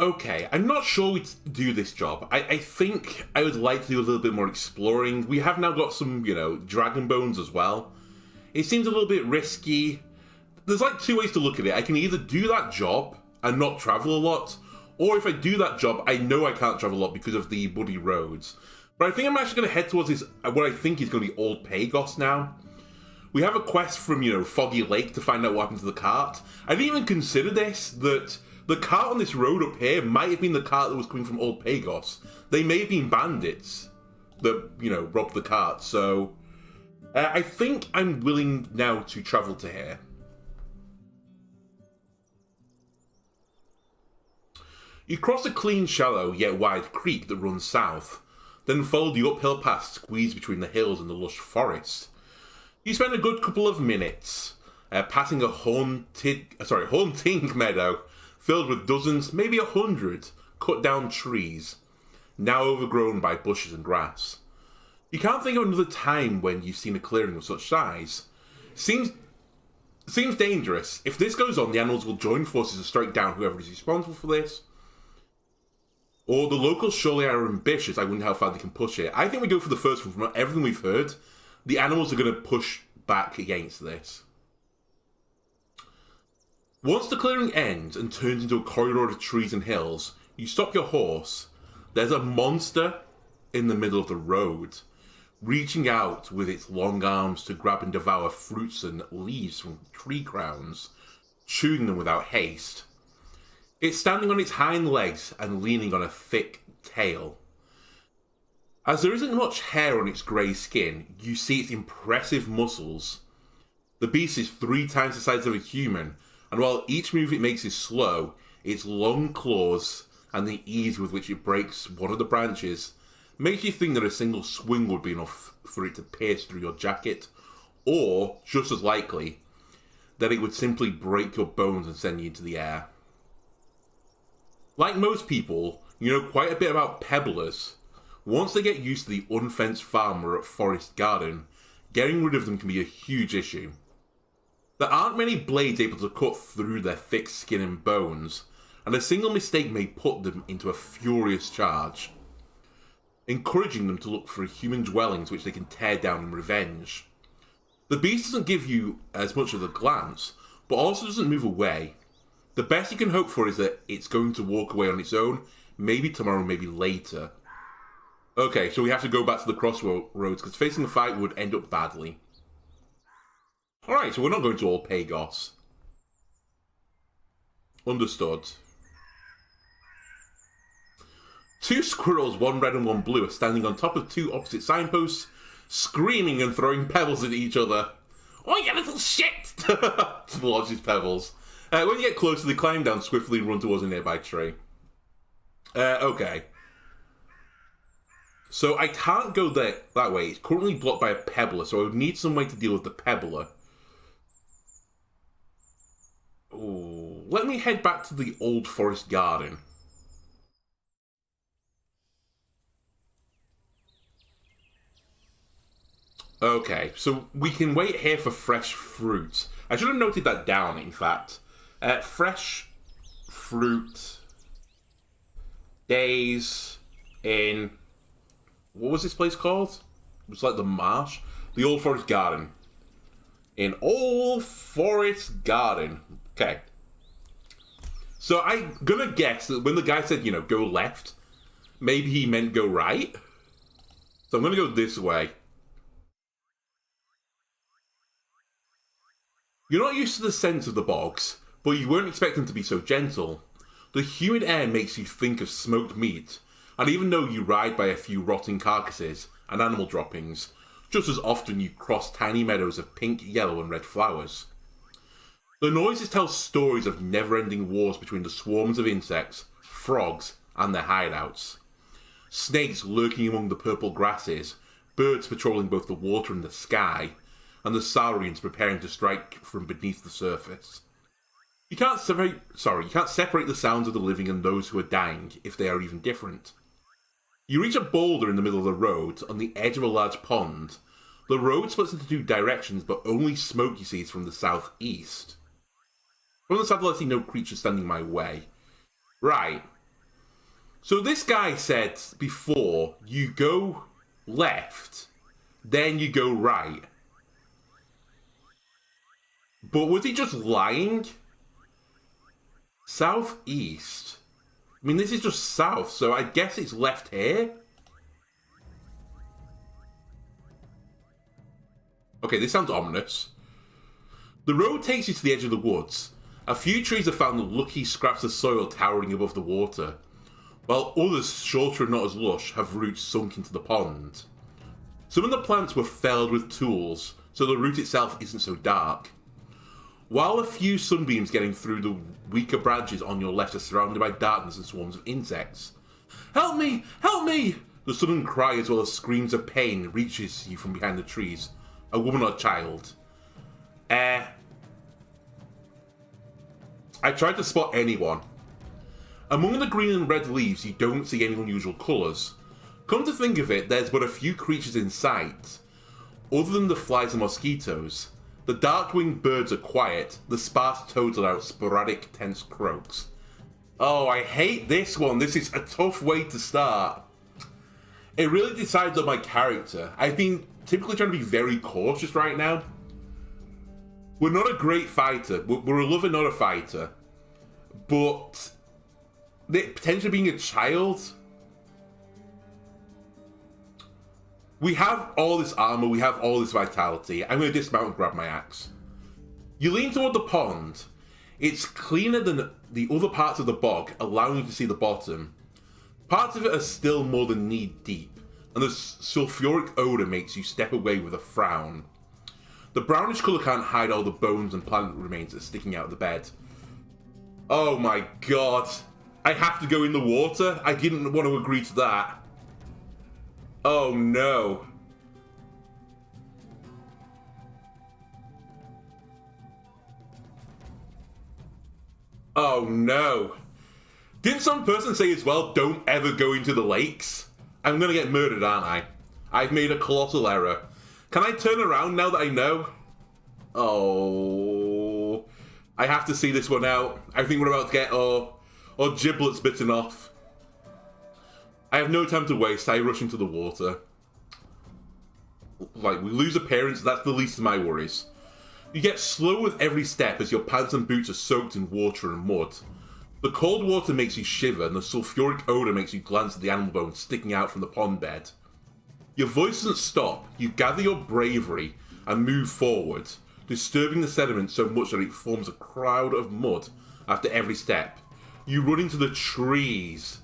Okay, I'm not sure we'd do this job. I think I would like to do a little bit more exploring. We have now got some, dragon bones as well. It seems a little bit risky. There's like two ways to look at it. I can either do that job and not travel a lot, or if I do that job, I know I can't travel a lot because of the muddy roads. But I think I'm actually going to head towards what I think is going to be Old Pagos now. We have a quest from, Foggy Lake to find out what happened to the cart. I didn't even consider this, that the cart on this road up here might have been the cart that was coming from Old Pagos. They may have been bandits that, robbed the cart. So, I think I'm willing now to travel to here. You cross a clean, shallow, yet wide creek that runs south, then follow the uphill path squeezed between the hills and the lush forest. You spend a good couple of minutes passing a haunting meadow filled with dozens, maybe 100, cut-down trees, now overgrown by bushes and grass. You can't think of another time when you've seen a clearing of such size. Seems dangerous. If this goes on, the animals will join forces to strike down whoever is responsible for this. Or the locals surely are ambitious. I wonder how far they can push it. I think we go for the first one. From everything we've heard, the animals are going to push back against this. Once the clearing ends and turns into a corridor of trees and hills, you stop your horse. There's a monster in the middle of the road, reaching out with its long arms to grab and devour fruits and leaves from tree crowns, chewing them without haste. It's standing on its hind legs and leaning on a thick tail. As there isn't much hair on its grey skin, you see its impressive muscles. The beast is 3 times the size of a human, and while each move it makes is slow, its long claws and the ease with which it breaks one of the branches makes you think that a single swing would be enough for it to pierce through your jacket, or, just as likely, that it would simply break your bones and send you into the air. Like most people, you know quite a bit about pebblers. Once they get used to the unfenced farmer at Forest Garden, getting rid of them can be a huge issue. There aren't many blades able to cut through their thick skin and bones, and a single mistake may put them into a furious charge, encouraging them to look for human dwellings which they can tear down in revenge. The beast doesn't give you as much of a glance, but also doesn't move away. The best you can hope for is that it's going to walk away on its own, maybe tomorrow, maybe later. Okay, so we have to go back to the crossroads, because facing the fight would end up badly. Alright, so we're not going to Old Pagos. Understood. 2 squirrels, one red and one blue, are standing on top of 2 opposite signposts, screaming and throwing pebbles at each other. Oh, you little shit! Launches pebbles. When you get closer, they climb down swiftly and run towards a nearby tree. Okay. So I can't go that way. It's currently blocked by a pebbler, so I would need some way to deal with the pebbler. Ooh. Let me head back to the Old Forest Garden. Okay, so we can wait here for fresh fruit. I should have noted that down, in fact. Fresh fruit days in... What was this place called? It was like the marsh? The Old Forest Garden. In Old Forest Garden. Okay. So I'm gonna guess that when the guy said, go left, maybe he meant go right. So I'm gonna go this way. You're not used to the scent of the bogs, but you weren't expect them to be so gentle. The humid air makes you think of smoked meat, and even though you ride by a few rotting carcasses and animal droppings, just as often you cross tiny meadows of pink, yellow and red flowers. The noises tell stories of never-ending wars between the swarms of insects, frogs and their hideouts. Snakes lurking among the purple grasses, birds patrolling both the water and the sky, and the saurians preparing to strike from beneath the surface. You can't separate the sounds of the living and those who are dying, if they are even different. You reach a boulder in the middle of the road, on the edge of a large pond. The road splits into 2 directions, but only smoke you see is from the southeast. From the south, I see no creature standing my way. Right. So this guy said before, you go left, then you go right. But was he just lying? Southeast? I mean, this is just south, so I guess it's left here? Okay, this sounds ominous. The road takes you to the edge of the woods. A few trees have found lucky scraps of soil towering above the water, while others, shorter and not as lush, have roots sunk into the pond. Some of the plants were felled with tools, so the root itself isn't so dark. While a few sunbeams getting through the weaker branches on your left are surrounded by darkness and swarms of insects. Help me! Help me! The sudden cry as well as screams of pain reaches you from behind the trees. A woman or child. I tried to spot anyone. Among the green and red leaves, you don't see any unusual colours. Come to think of it, there's but a few creatures in sight. Other than the flies and mosquitoes. The dark-winged birds are quiet. The sparse toads are out sporadic, tense croaks. Oh, I hate this one. This is a tough way to start. It really decides on my character. I've been typically trying to be very cautious right now. We're not a great fighter. We're a lover, not a fighter. But potentially being a child. We have all this armor, we have all this vitality. I'm going to dismount and grab my axe. You lean toward the pond. It's cleaner than the other parts of the bog, allowing you to see the bottom. Parts of it are still more than knee deep, and the sulfuric odour makes you step away with a frown. The brownish colour can't hide all the bones and plant remains that are sticking out of the bed. Oh my god. I have to go in the water? I didn't want to agree to that. Oh no. Oh no. Didn't some person say as well, don't ever go into the lakes? I'm gonna get murdered, aren't I? I've made a colossal error. Can I turn around now that I know? Oh. I have to see this one out. I think we're about to get our giblets bitten off. I have no time to waste. I rush into the water. Like, we lose appearance, that's the least of my worries. You get slow with every step as your pants and boots are soaked in water and mud. The cold water makes you shiver, and the sulfuric odour makes you glance at the animal bones sticking out from the pond bed. Your voice doesn't stop. You gather your bravery and move forward, disturbing the sediment so much that it forms a cloud of mud after every step. You run into the trees.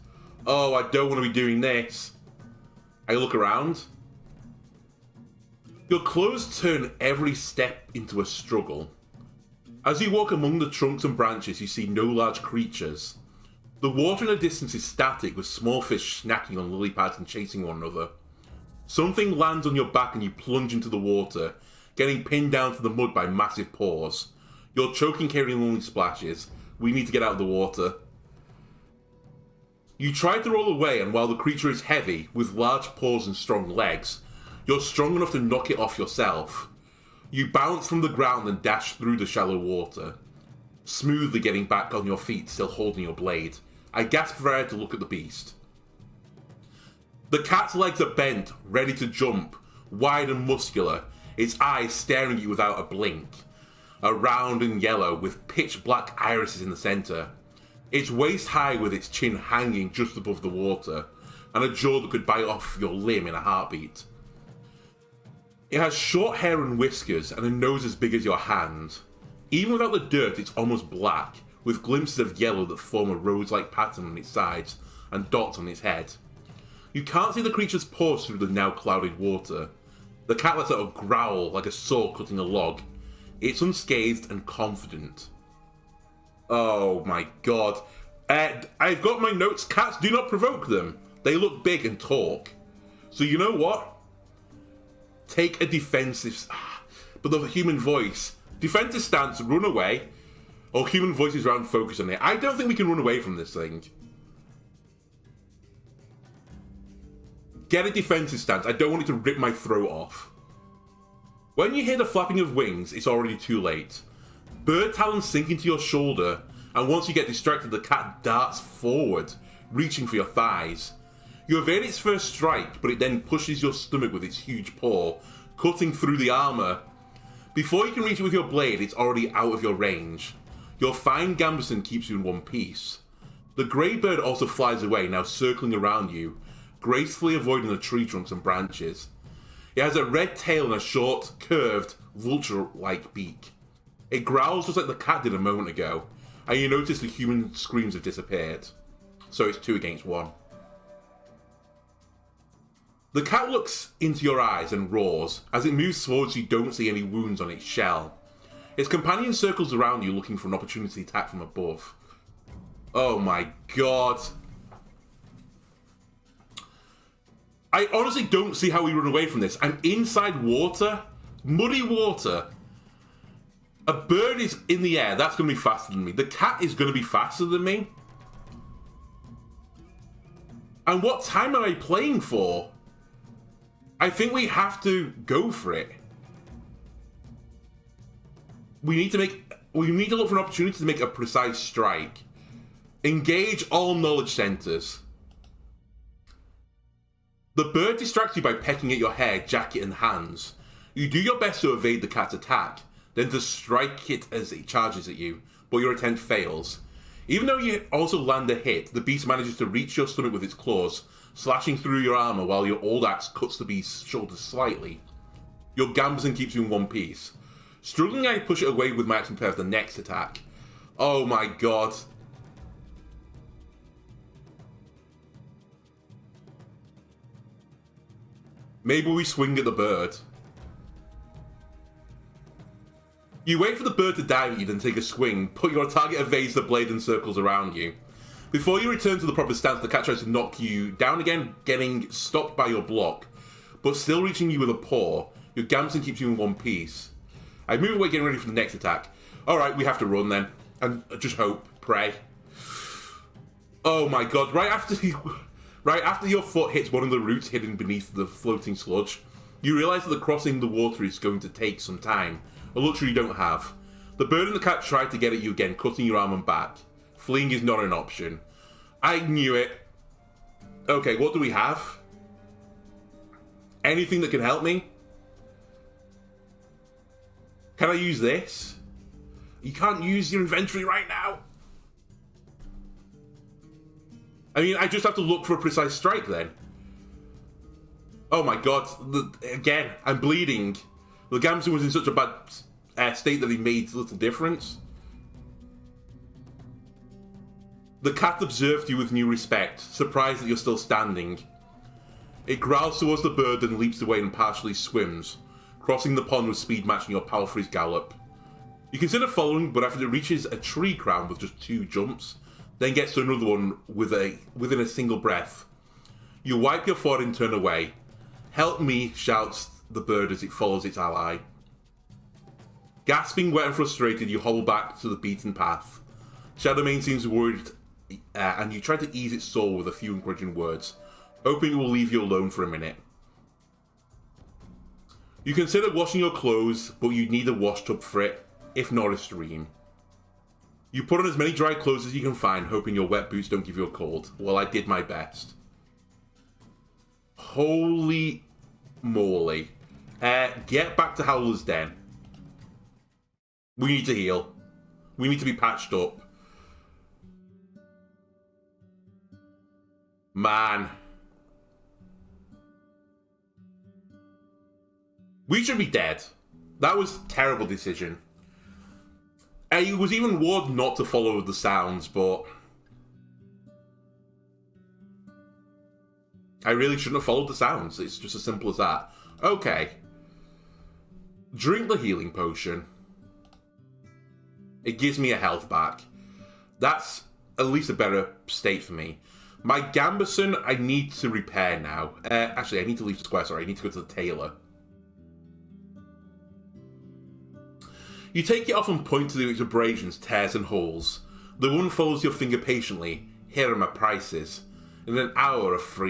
Oh, I don't want to be doing this. I look around. Your clothes turn every step into a struggle. As you walk among the trunks and branches, you see no large creatures. The water in the distance is static, with small fish snacking on lily pads and chasing one another. Something lands on your back and you plunge into the water, getting pinned down to the mud by massive paws. You're choking, carrying only splashes. We need to get out of the water. You try to roll away, and while the creature is heavy, with large paws and strong legs, you're strong enough to knock it off yourself. You bounce from the ground and dash through the shallow water, smoothly getting back on your feet, still holding your blade. I gasp for air to look at the beast. The cat's legs are bent, ready to jump, wide and muscular, its eyes staring at you without a blink. Are round and yellow, with pitch black irises in the centre. It's waist high with its chin hanging just above the water, and a jaw that could bite off your limb in a heartbeat. It has short hair and whiskers, and a nose as big as your hand. Even without the dirt, it's almost black, with glimpses of yellow that form a rose-like pattern on its sides, and dots on its head. You can't see the creature's paws through the now clouded water. The cat lets out a growl like a saw cutting a log. It's unscathed and confident. Oh my god. I've got my notes. Cats, do not provoke them. They look big and talk. So you know what? Take a defensive... But the human voice. Defensive stance, run away. Or human voices round, focus on it. I don't think we can run away from this thing. Get a defensive stance. I don't want it to rip my throat off. When you hear the flapping of wings, it's already too late. Bird talons sink into your shoulder, and once you get distracted, the cat darts forward, reaching for your thighs. You evade its first strike, but it then pushes your stomach with its huge paw, cutting through the armour. Before you can reach it with your blade, it's already out of your range. Your fine gambeson keeps you in one piece. The grey bird also flies away, now circling around you, gracefully avoiding the tree trunks and branches. It has a red tail and a short, curved, vulture-like beak. It growls just like the cat did a moment ago, and you notice the human screams have disappeared. So it's 2 against 1. The cat looks into your eyes and roars. As it moves towards you, don't see any wounds on its shell. Its companion circles around you looking for an opportunity to attack from above. Oh my god. I honestly don't see how we run away from this. I'm inside water, muddy water. A bird is in the air, that's going to be faster than me. The cat is going to be faster than me. And what time am I playing for? I think we have to go for it. We need to look for an opportunity to make a precise strike. Engage all knowledge centers. The bird distracts you by pecking at your hair, jacket, and hands. You do your best to evade the cat's attack, then to strike it as it charges at you, but your attempt fails. Even though you also land a hit, the beast manages to reach your stomach with its claws, slashing through your armor while your old axe cuts the beast's shoulder slightly. Your gambeson keeps you in one piece. Struggling, I push it away with my axe and prepare for the next attack. Oh my god. Maybe we swing at the bird. You wait for the bird to dive at you, then take a swing, but your target evades the blade and circles around you. Before you return to the proper stance, the cat tries to knock you down again, getting stopped by your block, but still reaching you with a paw. Your gambeson keeps you in one piece. I move away, getting ready for the next attack. Alright, we have to run then. And just hope. Pray. Oh my god, right after your foot hits one of the roots hidden beneath the floating sludge, you realise that crossing the water is going to take some time, a luxury you don't have. The bird and the cat try to get at you again, cutting your arm and back. Fleeing is not an option. I knew it. Okay, what do we have? Anything that can help me? Can I use this? You can't use your inventory right now. I mean, I just have to look for a precise strike then. Oh my god. Again, I'm bleeding. The gambeson was in such a bad state that he made little difference. The cat observed you with new respect, surprised that you're still standing. It growls towards the bird and leaps away and partially swims, crossing the pond with speed matching your power for his gallop. You consider following, but after it reaches a tree crown with just 2 jumps, then gets to another one within a single breath. You wipe your forehead and turn away. Help me, shouts the bird as it follows its ally. Gasping, wet and frustrated, you hobble back to the beaten path. Shadowmane seems worried, and you try to ease its soul with a few encouraging words, hoping it will leave you alone for a minute. You consider washing your clothes, but you need a wash tub for it, if not a stream. You put on as many dry clothes as you can find, hoping your wet boots don't give you a cold. Well, I did my best. Holy moly. Get back to Howler's Den. We need to heal. We need to be patched up. Man. We should be dead. That was a terrible decision. It was even warned not to follow the sounds, but I really shouldn't have followed the sounds. It's just as simple as that. Okay. Drink the healing potion. It gives me a health back. That's at least a better state for me. My gambeson, I need to repair now. Actually, I need to leave the square, sorry. I need to go to the tailor. You take it off and point to its abrasions, tears and holes. The woman follows your finger patiently. Here are my prices. In an hour for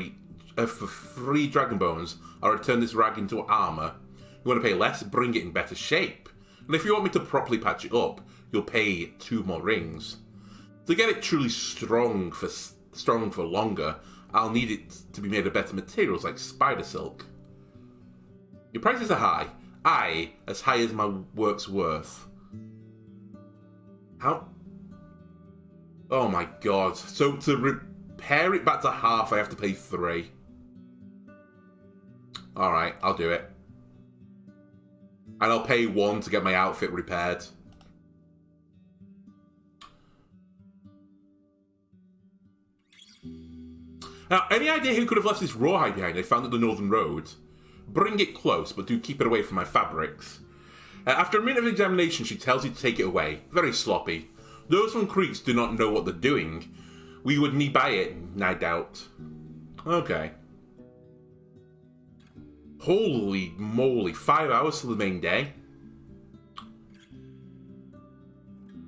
3 dragon bones, I'll return this rag into armour. You want to pay less? Bring it in better shape. And if you want me to properly patch it up, you'll pay 2 more rings. To get it truly strong for strong for longer, I'll need it to be made of better materials like spider silk. Your prices are high. Aye, as high as my work's worth. How? Oh my god. So to repair it back to half, I have to pay 3. Alright, I'll do it. And I'll pay 1 to get my outfit repaired. Now, any idea who could have left this rawhide behind I found at the Northern Road? Bring it close, but do keep it away from my fabrics. After a minute of examination, she tells you to take it away. Very sloppy. Those from Creeks do not know what they're doing. We would need buy it, I doubt. Okay. Holy moly, 5 hours to the main day.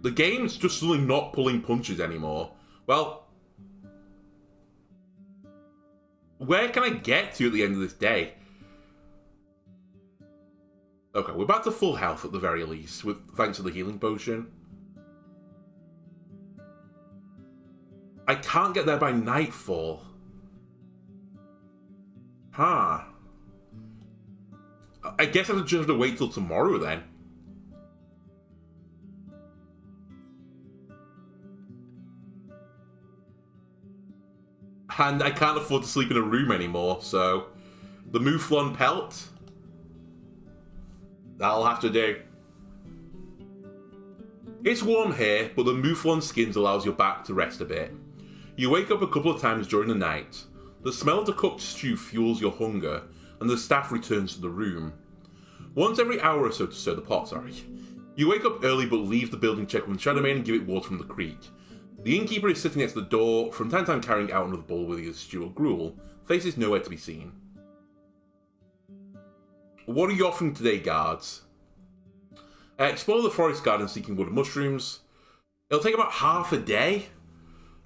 The game's just suddenly not pulling punches anymore. Well, where can I get to at the end of this day? Okay, we're back to full health at the very least, thanks to the healing potion. I can't get there by nightfall. Huh. I guess I just have to wait till tomorrow then. And I can't afford to sleep in a room anymore, so the Mouflon pelt, that'll have to do. It's warm here, but the Mouflon skins allows your back to rest a bit. You wake up a couple of times during the night. The smell of the cooked stew fuels your hunger, and the staff returns to the room. Once every hour or so to stir the pot, You wake up early but leave the building, check with Shadowmane and give it water from the creek. The innkeeper is sitting next to the door, from time to time carrying out another bowl with either stew or gruel. Face is nowhere to be seen. What are you offering today, guards? Explore the forest garden seeking wood and mushrooms. It'll take about half a day.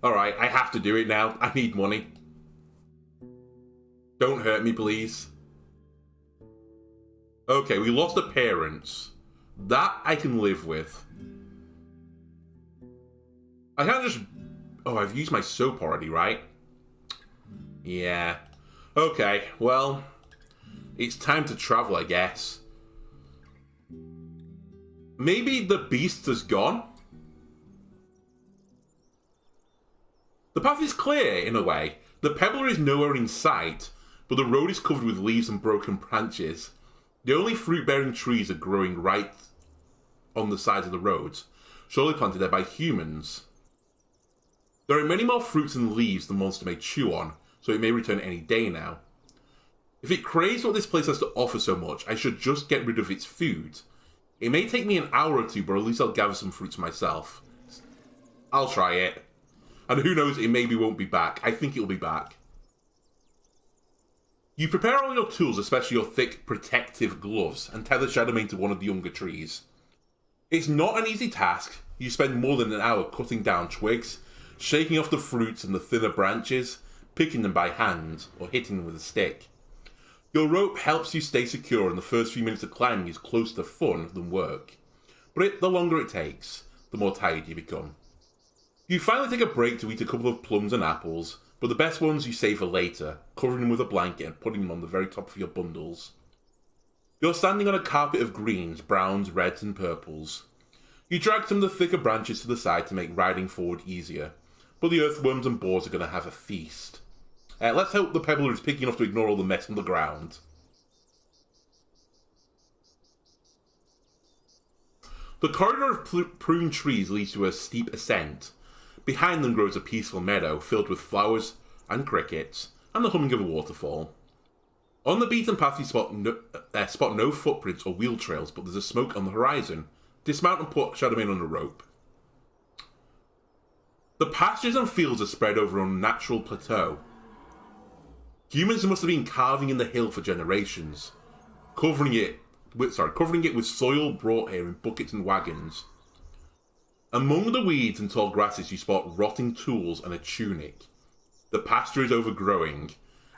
Alright, I have to do it now. I need money. Don't hurt me, please. Okay, we lost appearance. That I can live with. I can't just... Oh, I've used my soap already, right? Yeah. Okay, well... It's time to travel, I guess. Maybe the beast has gone? The path is clear, in a way. The pebbler is nowhere in sight, but the road is covered with leaves and broken branches. The only fruit-bearing trees are growing right on the sides of the roads, surely planted there by humans. There are many more fruits and leaves the monster may chew on, so it may return any day now. If it craves what this place has to offer so much, I should just get rid of its food. It may take me an hour or two, but at least I'll gather some fruits myself. I'll try it. And who knows, it maybe won't be back. I think it'll be back. You prepare all your tools, especially your thick, protective gloves, and tether Shadowmane to one of the younger trees. It's not an easy task. You spend more than an hour cutting down twigs, shaking off the fruits and the thinner branches, picking them by hand, or hitting them with a stick. Your rope helps you stay secure, and the first few minutes of climbing is closer to fun than work. But the longer it takes, the more tired you become. You finally take a break to eat a couple of plums and apples, but the best ones you save for later, covering them with a blanket and putting them on the very top of your bundles. You're standing on a carpet of greens, browns, reds and purples. You drag some of the thicker branches to the side to make riding forward easier, but the earthworms and boars are going to have a feast. Let's hope the pebbler is picking enough to ignore all the mess on the ground. The corridor of prune trees leads to a steep ascent. Behind them grows a peaceful meadow filled with flowers and crickets, and the humming of a waterfall. On the beaten path you spot no footprints or wheel trails, but there's a smoke on the horizon. Dismount and put Shadowmane on a rope. The pastures and fields are spread over a natural plateau. Humans must have been carving in the hill for generations, covering it with soil brought here in buckets and wagons. Among the weeds and tall grasses you spot rotting tools and a tunic. The pasture is overgrowing,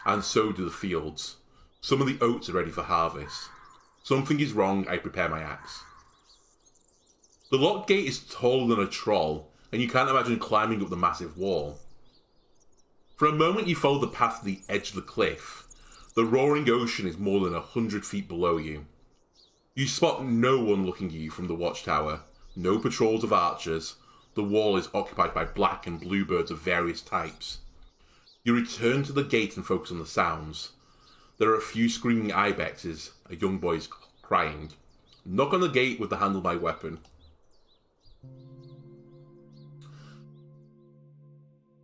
and so do the fields. Some of the oats are ready for harvest. Something is wrong, I prepare my axe. The locked gate is taller than a troll, and you can't imagine climbing up the massive wall. For a moment you follow the path to the edge of the cliff. The roaring ocean is more than 100 feet below you. You spot no one looking at you from the watchtower, no patrols of archers. The wall is occupied by black and blue birds of various types. You return to the gate and focus on the sounds. There are a few screaming ibexes, a young boy is crying. Knock on the gate with the handle of my weapon.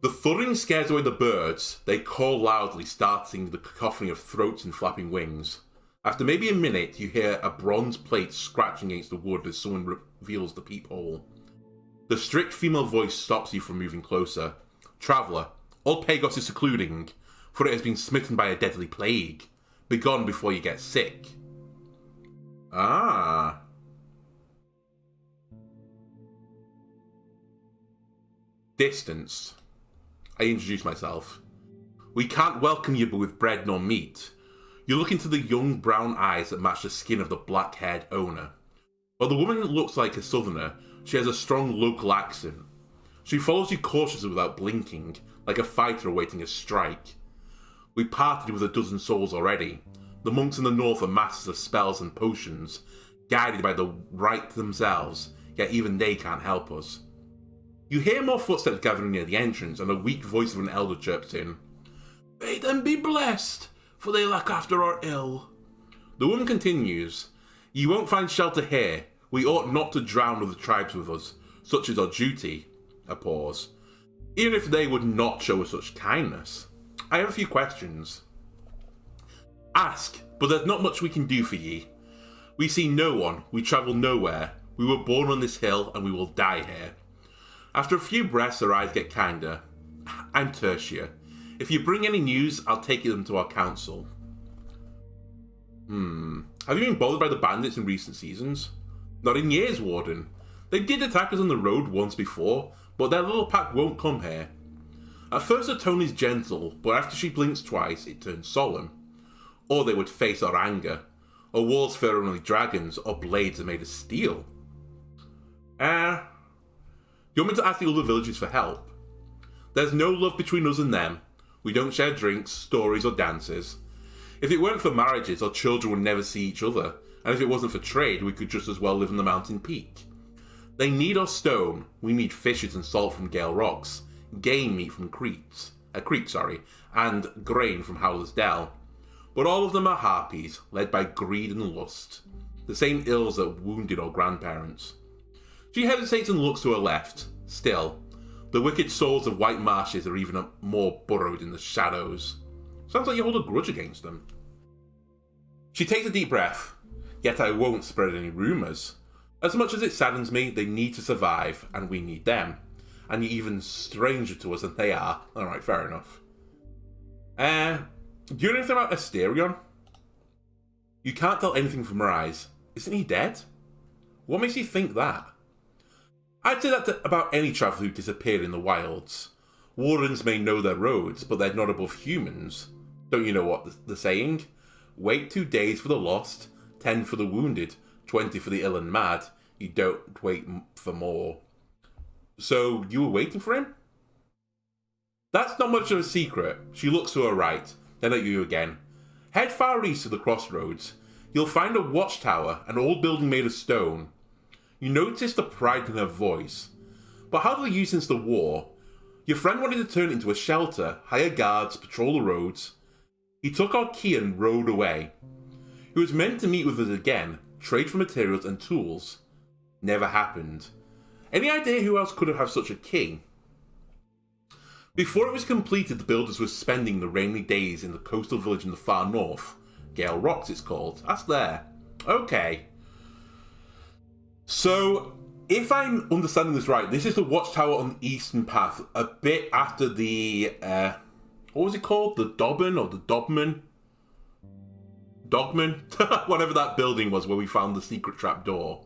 The thudding scares away the birds. They call loudly, starting the cacophony of throats and flapping wings. After maybe a minute, you hear a bronze plate scratching against the wood as someone reveals the peephole. The strict female voice stops you from moving closer. Traveller, all Pagos is secluding, for it has been smitten by a deadly plague. Begone before you get sick. Ah. Distance. I introduce myself. We can't welcome you with bread nor meat. You look into the young brown eyes that match the skin of the black-haired owner. While the woman looks like a southerner, she has a strong local accent. She follows you cautiously without blinking, like a fighter awaiting a strike. We parted with a dozen souls already. The monks in the north are masters of spells and potions, guided by the right themselves, yet even they can't help us. You hear more footsteps gathering near the entrance, and a weak voice of an elder chirps in. May them be blessed, for they look after our ill. The woman continues. You won't find shelter here. We ought not to drown other tribes with us. Such is our duty. A pause. Even if they would not show us such kindness. I have a few questions. Ask, but there's not much we can do for ye. We see no one, we travel nowhere. We were born on this hill, and we will die here. After a few breaths, her eyes get kinder. I'm Tertia. If you bring any news, I'll take them to our council. Have you been bothered by the bandits in recent seasons? Not in years, Warden. They did attack us on the road once before, but their little pack won't come here. At first her tone is gentle, but after she blinks twice, it turns solemn. Or they would face our anger. Our walls fear only dragons, or blades are made of steel. You want me to ask the other villages for help? There's no love between us and them. We don't share drinks, stories, or dances. If it weren't for marriages, our children would never see each other, and if it wasn't for trade, we could just as well live on the mountain peak. They need our stone, we need fishes and salt from Gale Rocks, game meat from creeks, and grain from Howler's Dell. But all of them are harpies, led by greed and lust, the same ills that wounded our grandparents. She hesitates and looks to her left. Still, the wicked souls of White Marshes are even more burrowed in the shadows. Sounds like you hold a grudge against them. She takes a deep breath. Yet I won't spread any rumours. As much as it saddens me, they need to survive, and we need them. And you're even stranger to us than they are. Alright, fair enough. Do you know anything about Asterion? You can't tell anything from her eyes. Isn't he dead? What makes you think that? I'd say that about any traveller who disappeared in the wilds. Wardens may know their roads, but they're not above humans. Don't you know what the saying? Wait 2 days for the lost, 10 for the wounded, 20 for the ill and mad. You don't wait for more. So, you were waiting for him? That's not much of a secret. She looks to her right, then at you again. Head far east to the crossroads. You'll find a watchtower, an old building made of stone. You notice the pride in her voice. But how did they use since the war? Your friend wanted to turn it into a shelter, hire guards, patrol the roads. He took our key and rode away. He was meant to meet with us again, trade for materials and tools. Never happened. Any idea who else could have such a key? Before it was completed, the builders were spending the rainy days in the coastal village in the far north. Gale Rocks, it's called. That's there. Okay. So, if I'm understanding this right, this is the watchtower on the eastern path, a bit after the, what was it called? The Dobbin or the Dobman? Dogman? Whatever that building was where we found the secret trap door.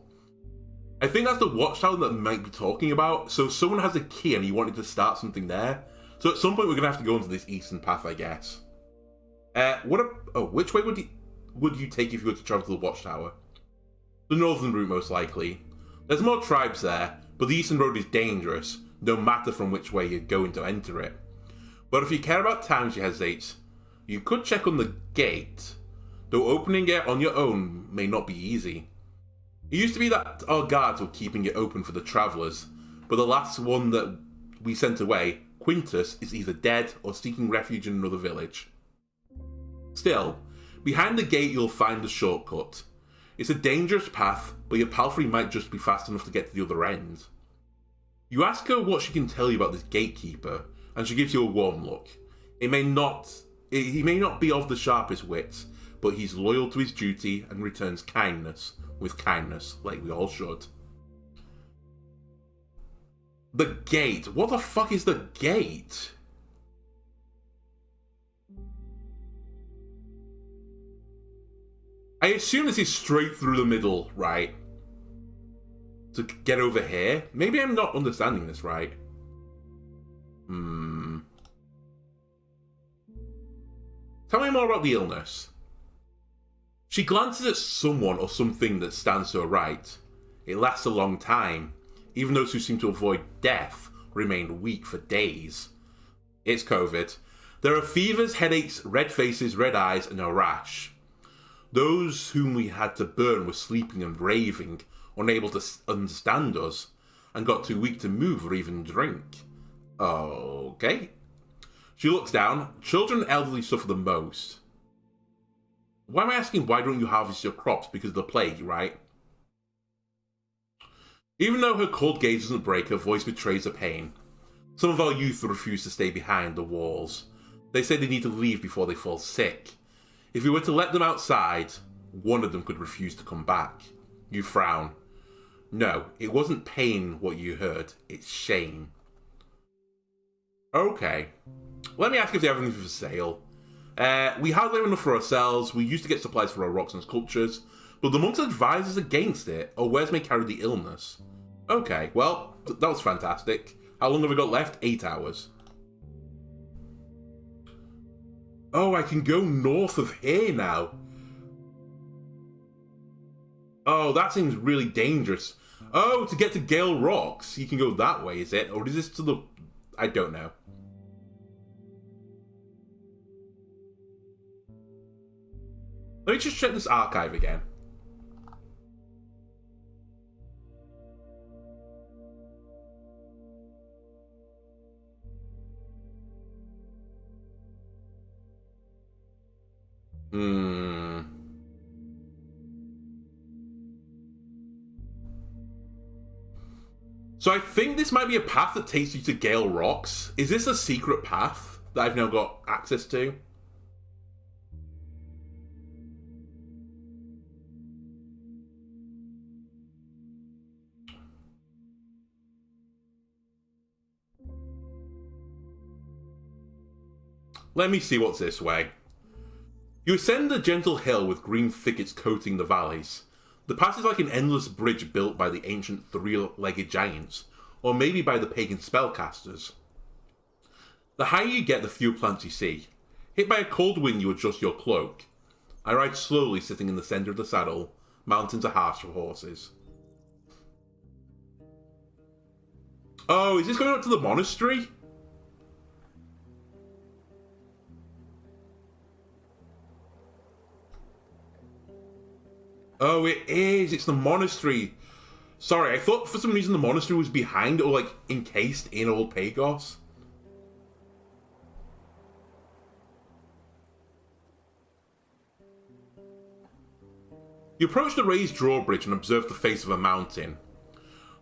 I think that's the watchtower that might be talking about. So someone has a key and he wanted to start something there. So at some point we're going to have to go into this eastern path, I guess. Which way would you take if you were to travel to the watchtower? The northern route, most likely. There's more tribes there, but the eastern road is dangerous, no matter from which way you're going to enter it. But if you care about time, she hesitates, you could check on the gate, though opening it on your own may not be easy. It used to be that our guards were keeping it open for the travellers, but the last one that we sent away, Quintus, is either dead or seeking refuge in another village. Still, behind the gate you'll find the shortcut. It's a dangerous path, but your palfrey might just be fast enough to get to the other end. You ask her what she can tell you about this gatekeeper, and she gives you a warm look. He may not be of the sharpest wits, but he's loyal to his duty and returns kindness with kindness, like we all should. The gate. What the fuck is the gate? I assume this is straight through the middle, right? To get over here? Maybe I'm not understanding this right. Tell me more about the illness. She glances at someone or something that stands to her right. It lasts a long time. Even those who seem to avoid death remain weak for days. It's COVID. There are fevers, headaches, red faces, red eyes, and a rash. Those whom we had to burn were sleeping and raving, unable to understand us, and got too weak to move or even drink. Okay. She looks down. Children and elderly suffer the most. Why am I asking why don't you harvest your crops? Because of the plague, right? Even though her cold gaze doesn't break, her voice betrays her pain. Some of our youth refuse to stay behind the walls. They say they need to leave before they fall sick. If we were to let them outside, one of them could refuse to come back. You frown. No, it wasn't pain what you heard, it's shame. Okay. Let me ask if they have anything for sale. We hardly have enough for ourselves, we used to get supplies for our rocks and sculptures, but the monks advise us against it, or wares may carry the illness. Okay, well, that was fantastic. How long have we got left? 8 hours. Oh, I can go north of here now. Oh, that seems really dangerous. Oh, to get to Gale Rocks, you can go that way, is it? Or is this to the... I don't know. Let me just check this archive again. So I think this might be a path that takes you to Gale Rocks. Is this a secret path that I've now got access to? Let me see what's this way. You ascend a gentle hill with green thickets coating the valleys. The pass is like an endless bridge built by the ancient three-legged giants, or maybe by the pagan spellcasters. The higher you get, the fewer plants you see. Hit by a cold wind, you adjust your cloak. I ride slowly, sitting in the centre of the saddle. Mountains are harsh for horses. Oh, is this going up to the monastery? Oh, it is. It's the monastery. Sorry, I thought for some reason the monastery was behind or, like, encased in Old Pagos. You approach the raised drawbridge and observe the face of a mountain.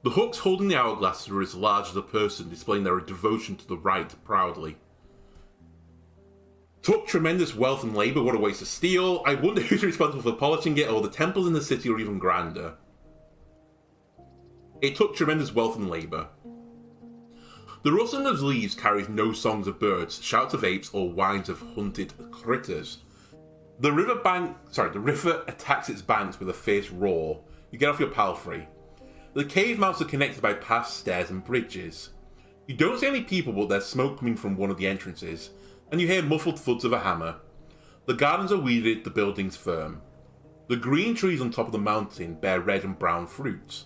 The hooks holding the hourglasses are as large as a person, displaying their devotion to the right proudly. Took tremendous wealth and labour, what a waste of steel. I wonder who's responsible for polishing it, or the temples in the city are even grander. It took tremendous wealth and labour. The rustling of leaves carries no songs of birds, shouts of apes, or whines of hunted critters. The river attacks its banks with a fierce roar. You get off your palfrey. The cave mouths are connected by paths, stairs, and bridges. You don't see any people, but there's smoke coming from one of the entrances, and you hear muffled thuds of a hammer. The gardens are weeded, the buildings firm. The green trees on top of the mountain bear red and brown fruits.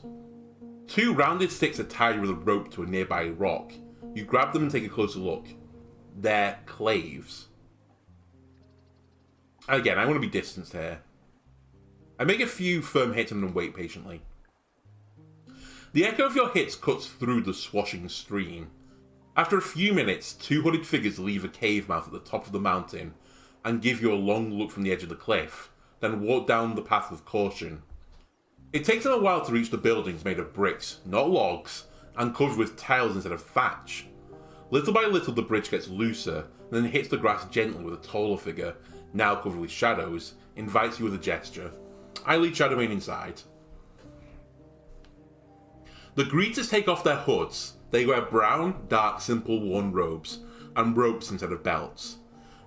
2 rounded sticks are tied with a rope to a nearby rock. You grab them and take a closer look. their claves. Again, I want to be distanced here. I make a few firm hits and then wait patiently. The echo of your hits cuts through the swashing stream. After a few minutes, two hooded figures leave a cave mouth at the top of the mountain and give you a long look from the edge of the cliff, then walk down the path with caution. It takes them a while to reach the buildings made of bricks, not logs, and covered with tiles instead of thatch. Little by little the bridge gets looser, and then hits the grass gently with a taller figure, now covered with shadows, invites you with a gesture. I lead Shadowmane inside. The greeters take off their hoods. They wear brown, dark, simple worn robes, and ropes instead of belts.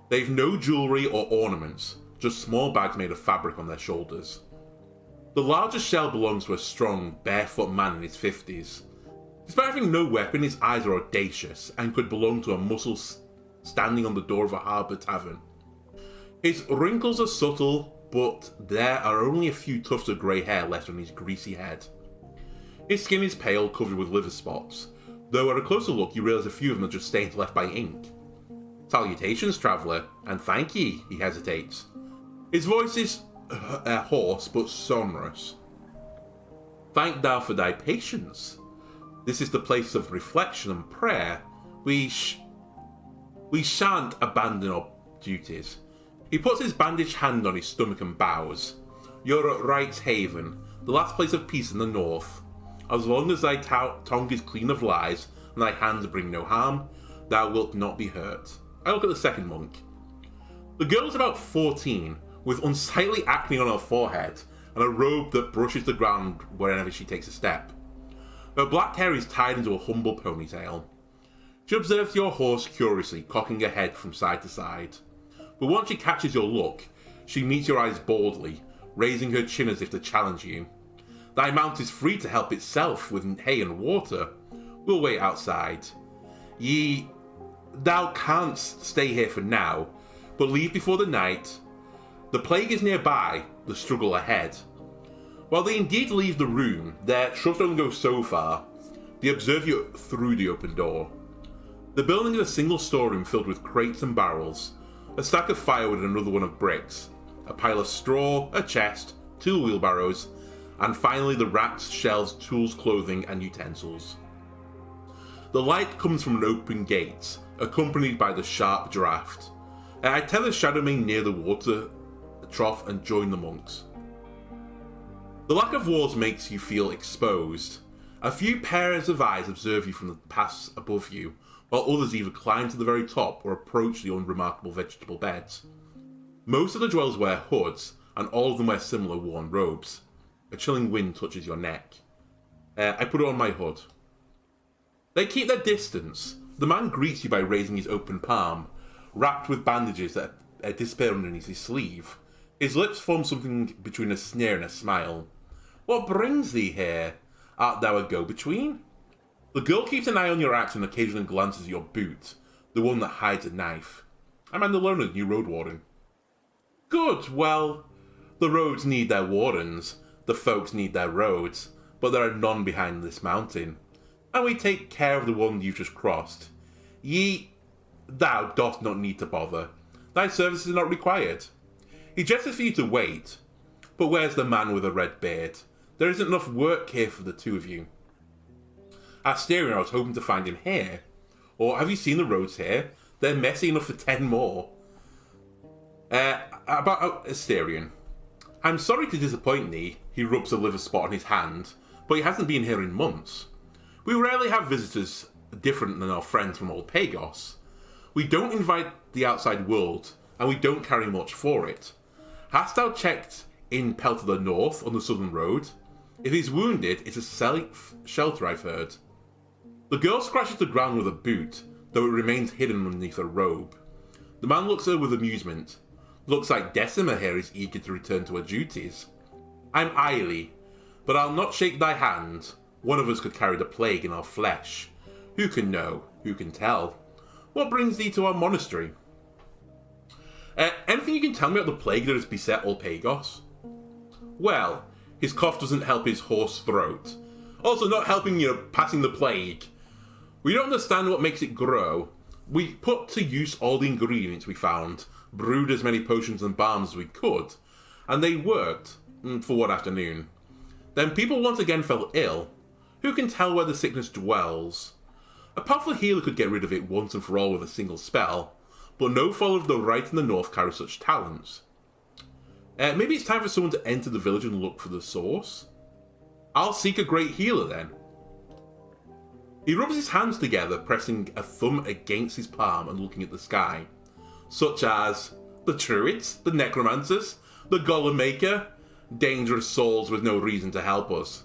They've no jewellery or ornaments, just small bags made of fabric on their shoulders. The largest shell belongs to a strong, barefoot man in his 50s. Despite having no weapon, his eyes are audacious and could belong to a muscle standing on the door of a harbour tavern. His wrinkles are subtle, but there are only a few tufts of grey hair left on his greasy head. His skin is pale, covered with liver spots, though at a closer look you realise a few of them are just stains left by ink. "Salutations, traveller, and thank ye," he hesitates. His voice is hoarse but sonorous. "Thank thou for thy patience. This is the place of reflection and prayer. We shan't abandon our duties." He puts his bandaged hand on his stomach and bows. "You're at Wright's Haven, the last place of peace in the north. As long as thy tongue is clean of lies, and thy hands bring no harm, thou wilt not be hurt." I look at the second monk. The girl is about 14, with unsightly acne on her forehead, and a robe that brushes the ground wherever she takes a step. Her black hair is tied into a humble ponytail. She observes your horse curiously, cocking her head from side to side. But once she catches your look, she meets your eyes boldly, raising her chin as if to challenge you. "Thy mount is free to help itself with hay and water. We'll wait outside. Thou canst stay here for now, but leave before the night. The plague is nearby, the struggle ahead." While they indeed leave the room, their shrugs don't go so far. They observe you through the open door. The building is a single storeroom filled with crates and barrels, a stack of firewood and another one of bricks, a pile of straw, a chest, 2 wheelbarrows, and finally the racks, shelves, tools, clothing, and utensils. The light comes from an open gate, accompanied by the sharp draught. I tether Shadowmane near the water trough and join the monks. The lack of walls makes you feel exposed. A few pairs of eyes observe you from the paths above you, while others either climb to the very top or approach the unremarkable vegetable beds. Most of the dwellers wear hoods, and all of them wear similar worn robes. A chilling wind touches your neck. I put it on my hood. They keep their distance. The man greets you by raising his open palm, wrapped with bandages that disappear underneath his sleeve. His lips form something between a sneer and a smile. "What brings thee here? Art thou a go-between?" The girl keeps an eye on your axe and occasionally glances at your boot, the one that hides a knife. "I'm Andalona's new Roadwarden." "Good, well, the roads need their wardens, the folks need their roads, but there are none behind this mountain, and we take care of the one you've just crossed. Thou dost not need to bother. Thy service is not required." He gestures for you to wait, but where's the man with a red beard? There isn't enough work here for the two of you. Asterion, I was hoping to find him here. Or have you seen the roads here? They're messy enough for 10 more. About Asterion. "I'm sorry to disappoint thee," he rubs a liver spot on his hand, "but he hasn't been here in months. We rarely have visitors different than our friends from old Pagos. We don't invite the outside world, and we don't carry much for it. Hast thou checked in Pell to the north on the southern road? If he's wounded, it's a safe shelter, I've heard." The girl scratches the ground with a boot, though it remains hidden underneath a robe. The man looks at her with amusement. "Looks like Decima here is eager to return to her duties. I'm Eiley, but I'll not shake thy hand. One of us could carry the plague in our flesh. Who can know? Who can tell? What brings thee to our monastery?" Anything you can tell me about the plague that has beset all Pagos?" "Well, his cough doesn't help his hoarse throat. Also not helping, passing the plague. We don't understand what makes it grow. We put to use all the ingredients we found, brewed as many potions and balms as we could, and they worked, for one afternoon. Then people once again fell ill. Who can tell where the sickness dwells? A powerful healer could get rid of it once and for all with a single spell, but no follower of the right in the north carries such talents. Maybe it's time for someone to enter the village and look for the source? I'll seek a great healer then. He rubs his hands together, pressing a thumb against his palm and looking at the sky, such as the Druids, the Necromancers, the Golem Maker, dangerous souls with no reason to help us.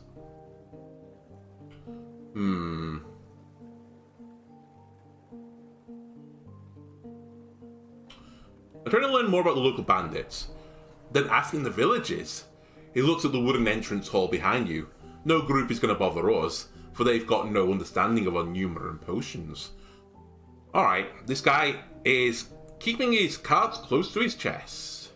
I'm trying to learn more about the local bandits. Then asking the villagers. He looks at the wooden entrance hall behind you. No group is going to bother us, for they've got no understanding of our numera and potions. Alright, this guy is keeping his cards close to his chest.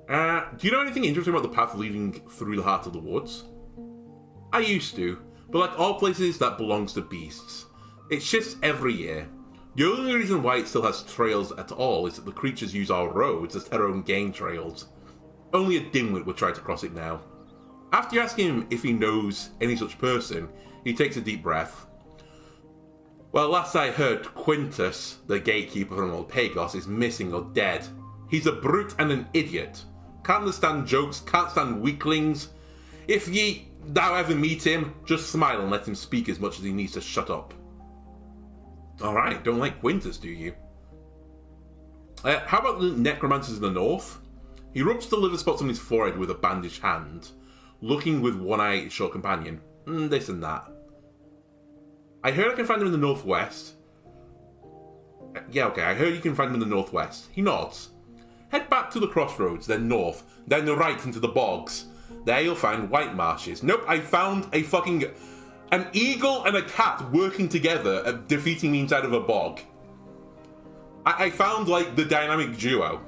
Do you know anything interesting about the path leading through the heart of the woods? I used to, but like all places that belongs to beasts, it shifts every year. The only reason why it still has trails at all is that the creatures use our roads as their own game trails. Only a dimwit would try to cross it now. After you ask him if he knows any such person, he takes a deep breath. Well, last I heard, Quintus, the gatekeeper from Old Pagos, is missing or dead. He's a brute and an idiot. Can't understand jokes, can't stand weaklings. If thou ever meet him, just smile and let him speak as much as he needs to shut up. Alright, don't like Quintus, do you? How about the necromancers in the north? He rubs the liver spots on his forehead with a bandaged hand, looking with one eye at his short companion. This and that. I heard I can find them in the northwest. Yeah, okay, I heard you can find them in the northwest. He nods. Head back to the crossroads, then north, then right into the bogs. There you'll find white marshes. Nope, I found an eagle and a cat working together at defeating me inside of a bog. I found, like, the dynamic duo.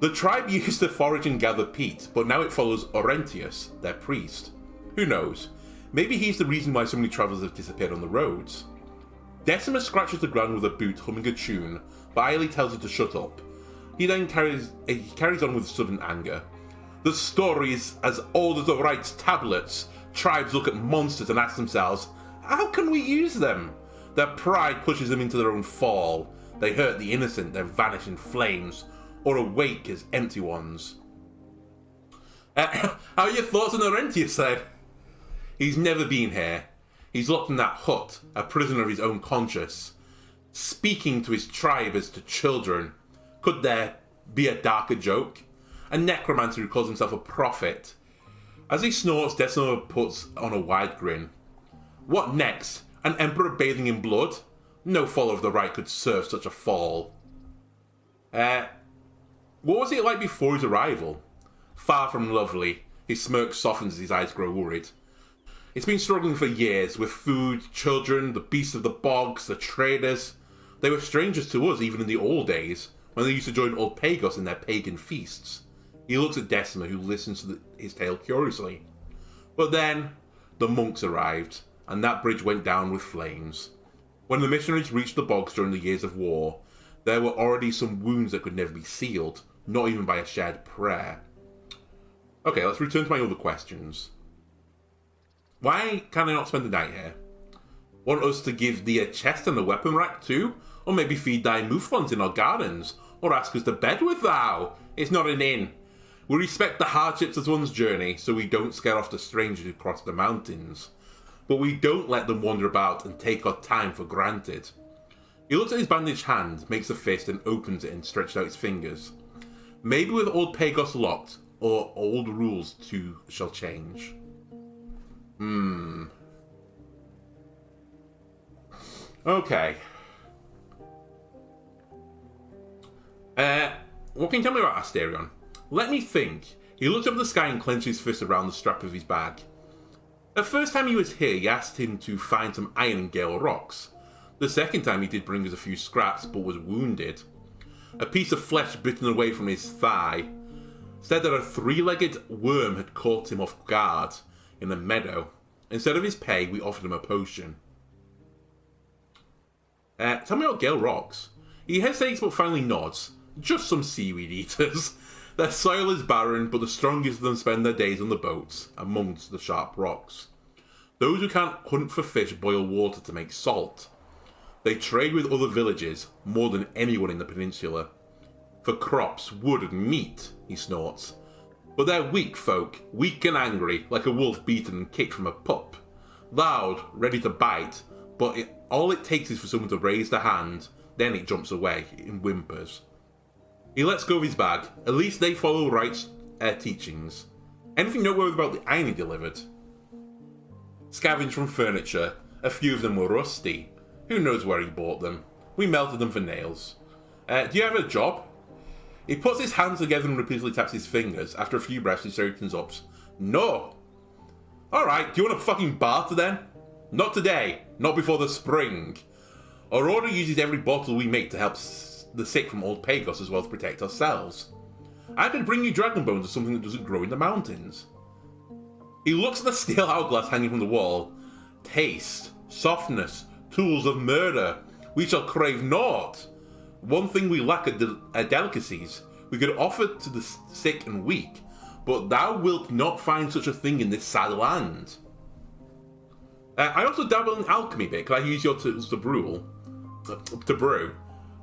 The tribe used to forage and gather peat, but now it follows Orentius, their priest. Who knows? Maybe he's the reason why so many travellers have disappeared on the roads. Decimus scratches the ground with a boot, humming a tune, but Ailey tells her to shut up. He then carries on with sudden anger. The story is as old as the Right's tablets. Tribes look at monsters and ask themselves, how can we use them? Their pride pushes them into their own fall. They hurt the innocent, they vanish in flames, or awake as empty ones. How are your thoughts on Orentius then? He's never been here. He's locked in that hut, a prisoner of his own conscience, speaking to his tribe as to children. Could there be a darker joke? A necromancer who calls himself a prophet. As he snorts, Decima puts on a wide grin. What next? An emperor bathing in blood? No follower of the right could serve such a fall. What was it like before his arrival? Far from lovely. His smirk softens as his eyes grow worried. It's been struggling for years, with food, children, the beasts of the bogs, the traders. They were strangers to us even in the old days, when they used to join Old Pagos in their pagan feasts. He looks at Decima, who listens to his tale curiously. But then, the monks arrived, and that bridge went down with flames. When the missionaries reached the bogs during the years of war, there were already some wounds that could never be sealed, not even by a shared prayer. Okay, let's return to my other questions. Why can I not spend the night here? Want us to give thee a chest and a weapon rack too? Or maybe feed thy mouflons in our gardens? Or ask us to bed with thou? It's not an inn. We respect the hardships of one's journey, so we don't scare off the strangers who cross the mountains. But we don't let them wander about and take our time for granted. He looks at his bandaged hand, makes a fist and opens it and stretches out his fingers. Maybe with Old Pagos locked, or old rules too shall change. Okay. What can you tell me about Asterion? Let me think. He looked up at the sky and clenched his fist around the strap of his bag. The first time he was here, he asked him to find some iron and Gale rocks. The second time he did bring us a few scraps, but was wounded. A piece of flesh bitten away from his thigh said that a three-legged worm had caught him off guard in a meadow. Instead of his pay, we offered him a potion. Tell me about Gale Rocks. He hesitates but finally nods. Just some seaweed eaters. Their soil is barren, but the strongest of them spend their days on the boats, amongst the sharp rocks. Those who can't hunt for fish boil water to make salt. They trade with other villages, more than anyone in the peninsula. For crops, wood and meat, he snorts. But they're weak folk, weak and angry, like a wolf beaten and kicked from a pup. Loud, ready to bite, but all it takes is for someone to raise their hand, then it jumps away, in whimpers. He lets go of his bag. At least they follow Wright's teachings. Anything noteworthy about the iron he delivered? Scavenged from furniture. A few of them were rusty. Who knows where he bought them? We melted them for nails. Do you have a job? He puts his hands together and repeatedly taps his fingers. After a few breaths, he straightens up. No! Alright, do you want to fucking barter then? Not today. Not before the spring. Our order uses every bottle we make to help the sick from old Pagos as well as protect ourselves. I could bring you dragon bones or something that doesn't grow in the mountains. He looks at the steel hourglass hanging from the wall. Taste, softness, tools of murder. We shall crave naught. One thing we lack are delicacies. We could offer to the sick and weak, but thou wilt not find such a thing in this sad land. I also dabble in alchemy bit. Can I use your tools to brew?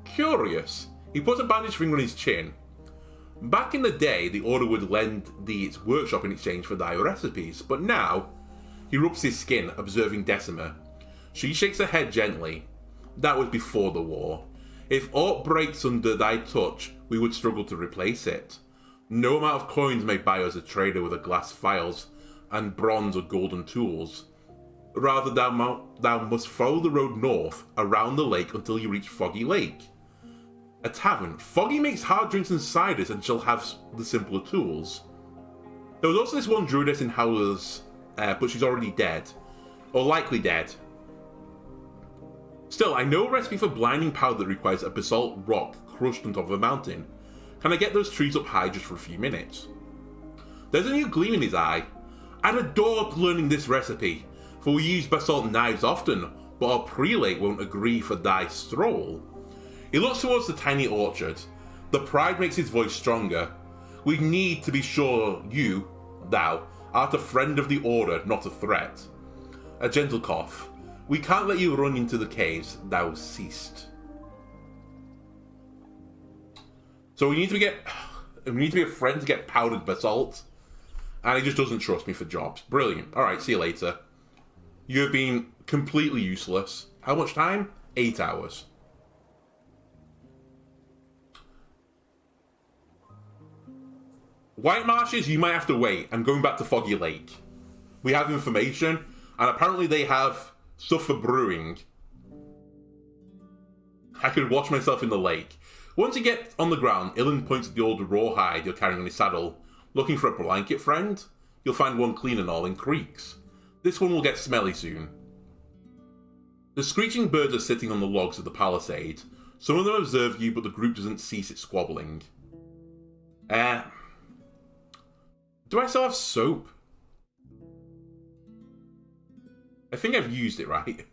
Curious. He puts a bandaged finger on his chin. Back in the day, the Order would lend thee its workshop in exchange for thy recipes, but now... He rubs his skin, observing Decima. She shakes her head gently. That was before the war. If aught breaks under thy touch, we would struggle to replace it. No amount of coins may buy us a trader with a glass files and bronze or golden tools. Rather, thou must follow the road north, around the lake until you reach Foggy Lake. A tavern. Foggy makes hard drinks and ciders and shall have the simpler tools. There was also this one druidess in Howler's, but she's already dead. Or likely dead. Still, I know a recipe for blinding powder that requires a basalt rock crushed on top of a mountain. Can I get those trees up high just for a few minutes? There's a new gleam in his eye. I'd adored learning this recipe, for we use basalt knives often, but our prelate won't agree for thy stroll. He looks towards the tiny orchard. The pride makes his voice stronger. We need to be sure you, thou, art a friend of the Order, not a threat. A gentle cough. We can't let you run into the caves. Thou ceased. So we need to be a friend to get powdered basalt. And he just doesn't trust me for jobs. Brilliant. Alright, see you later. You have been completely useless. How much time? 8 hours. White Marshes, you might have to wait. I'm going back to Foggy Lake. We have information, and apparently they have stuff for brewing. I could watch myself in the lake. Once you get on the ground, Ilan points at the old rawhide you're carrying on his saddle. Looking for a blanket, friend? You'll find one clean and all in creeks. This one will get smelly soon. The screeching birds are sitting on the logs of the palisade. Some of them observe you, but the group doesn't cease its squabbling. Do I still have soap? I think I've used it, right?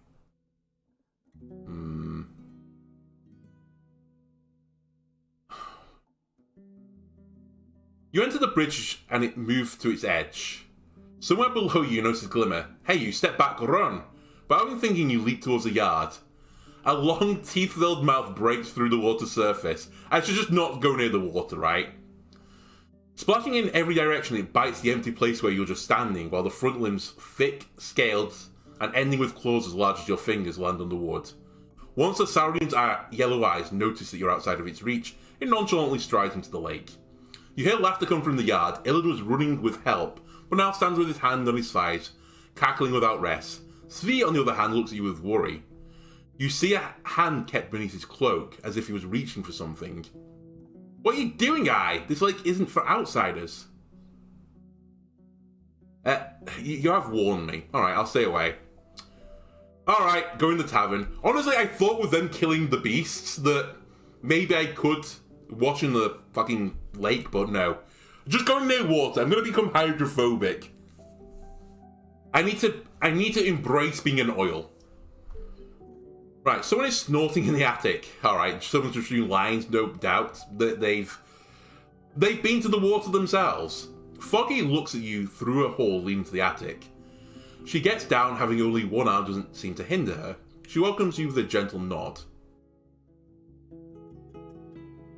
You enter the bridge and it moves to its edge. Somewhere below you notice a glimmer. Hey, you step back, run! But I've been thinking you leap towards the yard. A long, teeth-filled mouth breaks through the water surface. I should just not go near the water, right? Splashing in every direction, it bites the empty place where you're just standing, while the front limbs, thick, scaled, and ending with claws as large as your fingers, land on the wood. Once the Saurian's yellow eyes notice that you're outside of its reach, it nonchalantly strides into the lake. You hear laughter come from the yard. Illid was running with help, but now stands with his hand on his side, cackling without rest. Svi, on the other hand, looks at you with worry. You see a hand kept beneath his cloak, as if he was reaching for something. What are you doing, This lake isn't for outsiders. You have warned me. Alright, I'll stay away. Alright, go in the tavern. Honestly, I thought with them killing the beasts that maybe I could watch in the fucking lake, but no. Just going near water. I'm going to become hydrophobic. I need to embrace being an oil. Right, someone is snorting in the attic. Alright, someone's just reading lines, no doubt, that they've been to the water themselves. Foggy looks at you through a hole leading to the attic. She gets down, having only one arm doesn't seem to hinder her. She welcomes you with a gentle nod.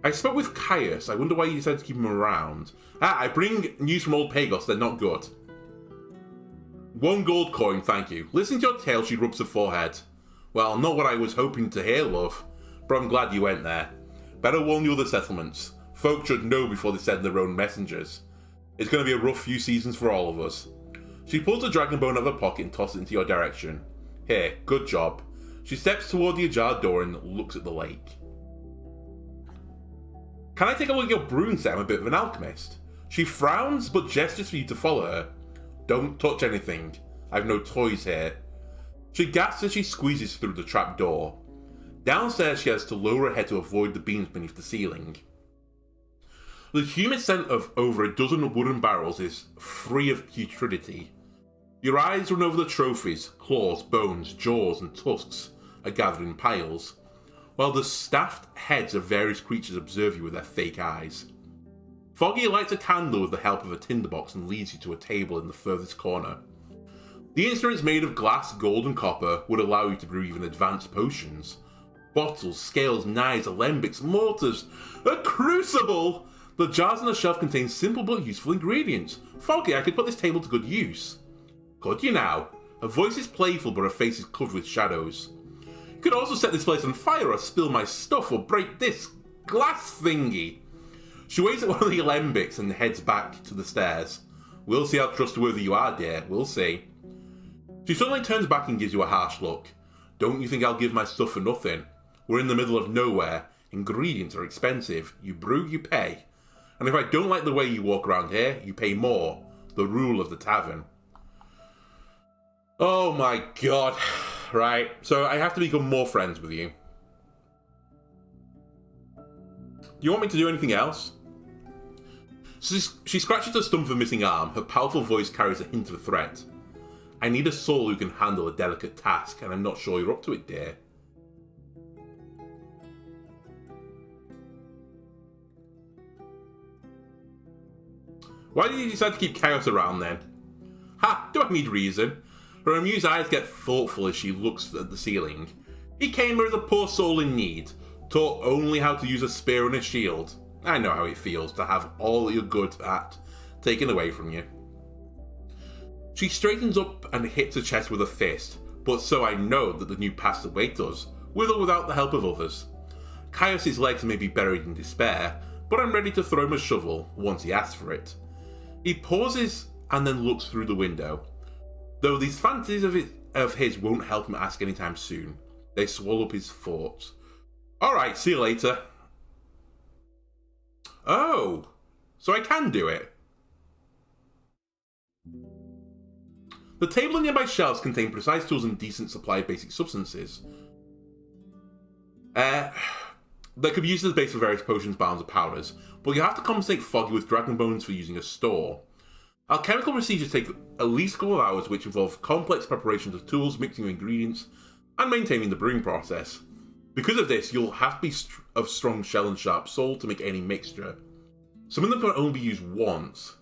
I spoke with Caius. I wonder why you decided to keep him around. I bring news from old Pagos. They're not good. 1 gold coin, thank you. Listening to your tale, she rubs her forehead. Well, not what I was hoping to hear, love. But I'm glad you went there. Better warn the other settlements. Folk should know before they send their own messengers. It's going to be a rough few seasons for all of us. She pulls the dragon bone out of her pocket and tosses it into your direction. Here, good job. She steps toward the ajar door and looks at the lake. Can I take a look at your brewing set? I'm a bit of an alchemist. She frowns, but gestures for you to follow her. Don't touch anything. I've no toys here. She gasps as she squeezes through the trap door. Downstairs she has to lower her head to avoid the beams beneath the ceiling. The humid scent of over a dozen wooden barrels is free of putridity. Your eyes run over the trophies, claws, bones, jaws and tusks are gathered in piles, while the staffed heads of various creatures observe you with their fake eyes. Foggy lights a candle with the help of a tinderbox and leads you to a table in the furthest corner. The instruments made of glass, gold and copper would allow you to brew even advanced potions. Bottles, scales, knives, alembics, mortars, a crucible! The jars on the shelf contain simple but useful ingredients. Foggy, I could put this table to good use. Could you now? Her voice is playful but her face is covered with shadows. You could also set this place on fire or spill my stuff or break this glass thingy. She waves at one of the alembics and heads back to the stairs. We'll see how trustworthy you are, dear. We'll see. She suddenly turns back and gives you a harsh look. Don't you think I'll give my stuff for nothing? We're in the middle of nowhere. Ingredients are expensive. You brew, you pay. And if I don't like the way you walk around here, you pay more. The rule of the tavern. Oh my god. Right, so I have to become more friends with you. Do you want me to do anything else? She scratches her stump of a missing arm. Her powerful voice carries a hint of a threat. I need a soul who can handle a delicate task, and I'm not sure you're up to it, dear. Why did you decide to keep Chaos around then? Ha! Do I need reason? Her amused eyes get thoughtful as she looks at the ceiling. He came here as a poor soul in need, taught only how to use a spear and a shield. I know how it feels to have all you're good at taken away from you. She straightens up and hits her chest with a fist, but so I know that the new path awaits us, with or without the help of others. Caius's legs may be buried in despair, but I'm ready to throw him a shovel once he asks for it. He pauses and then looks through the window. Though these fantasies of his won't help him ask anytime soon, they swallow up his thoughts. Alright, see you later. Oh, so I can do it. The table and nearby shelves contain precise tools and decent supply of basic substances. That could be used as a base for various potions, balms, and powders, but you have to compensate Foggy with dragon bones for using a store. Alchemical procedures take at least a couple of hours, which involve complex preparations of tools, mixing of ingredients, and maintaining the brewing process. Because of this, you'll have to be of strong shell and sharp soul to make any mixture. Some of them can only be used once.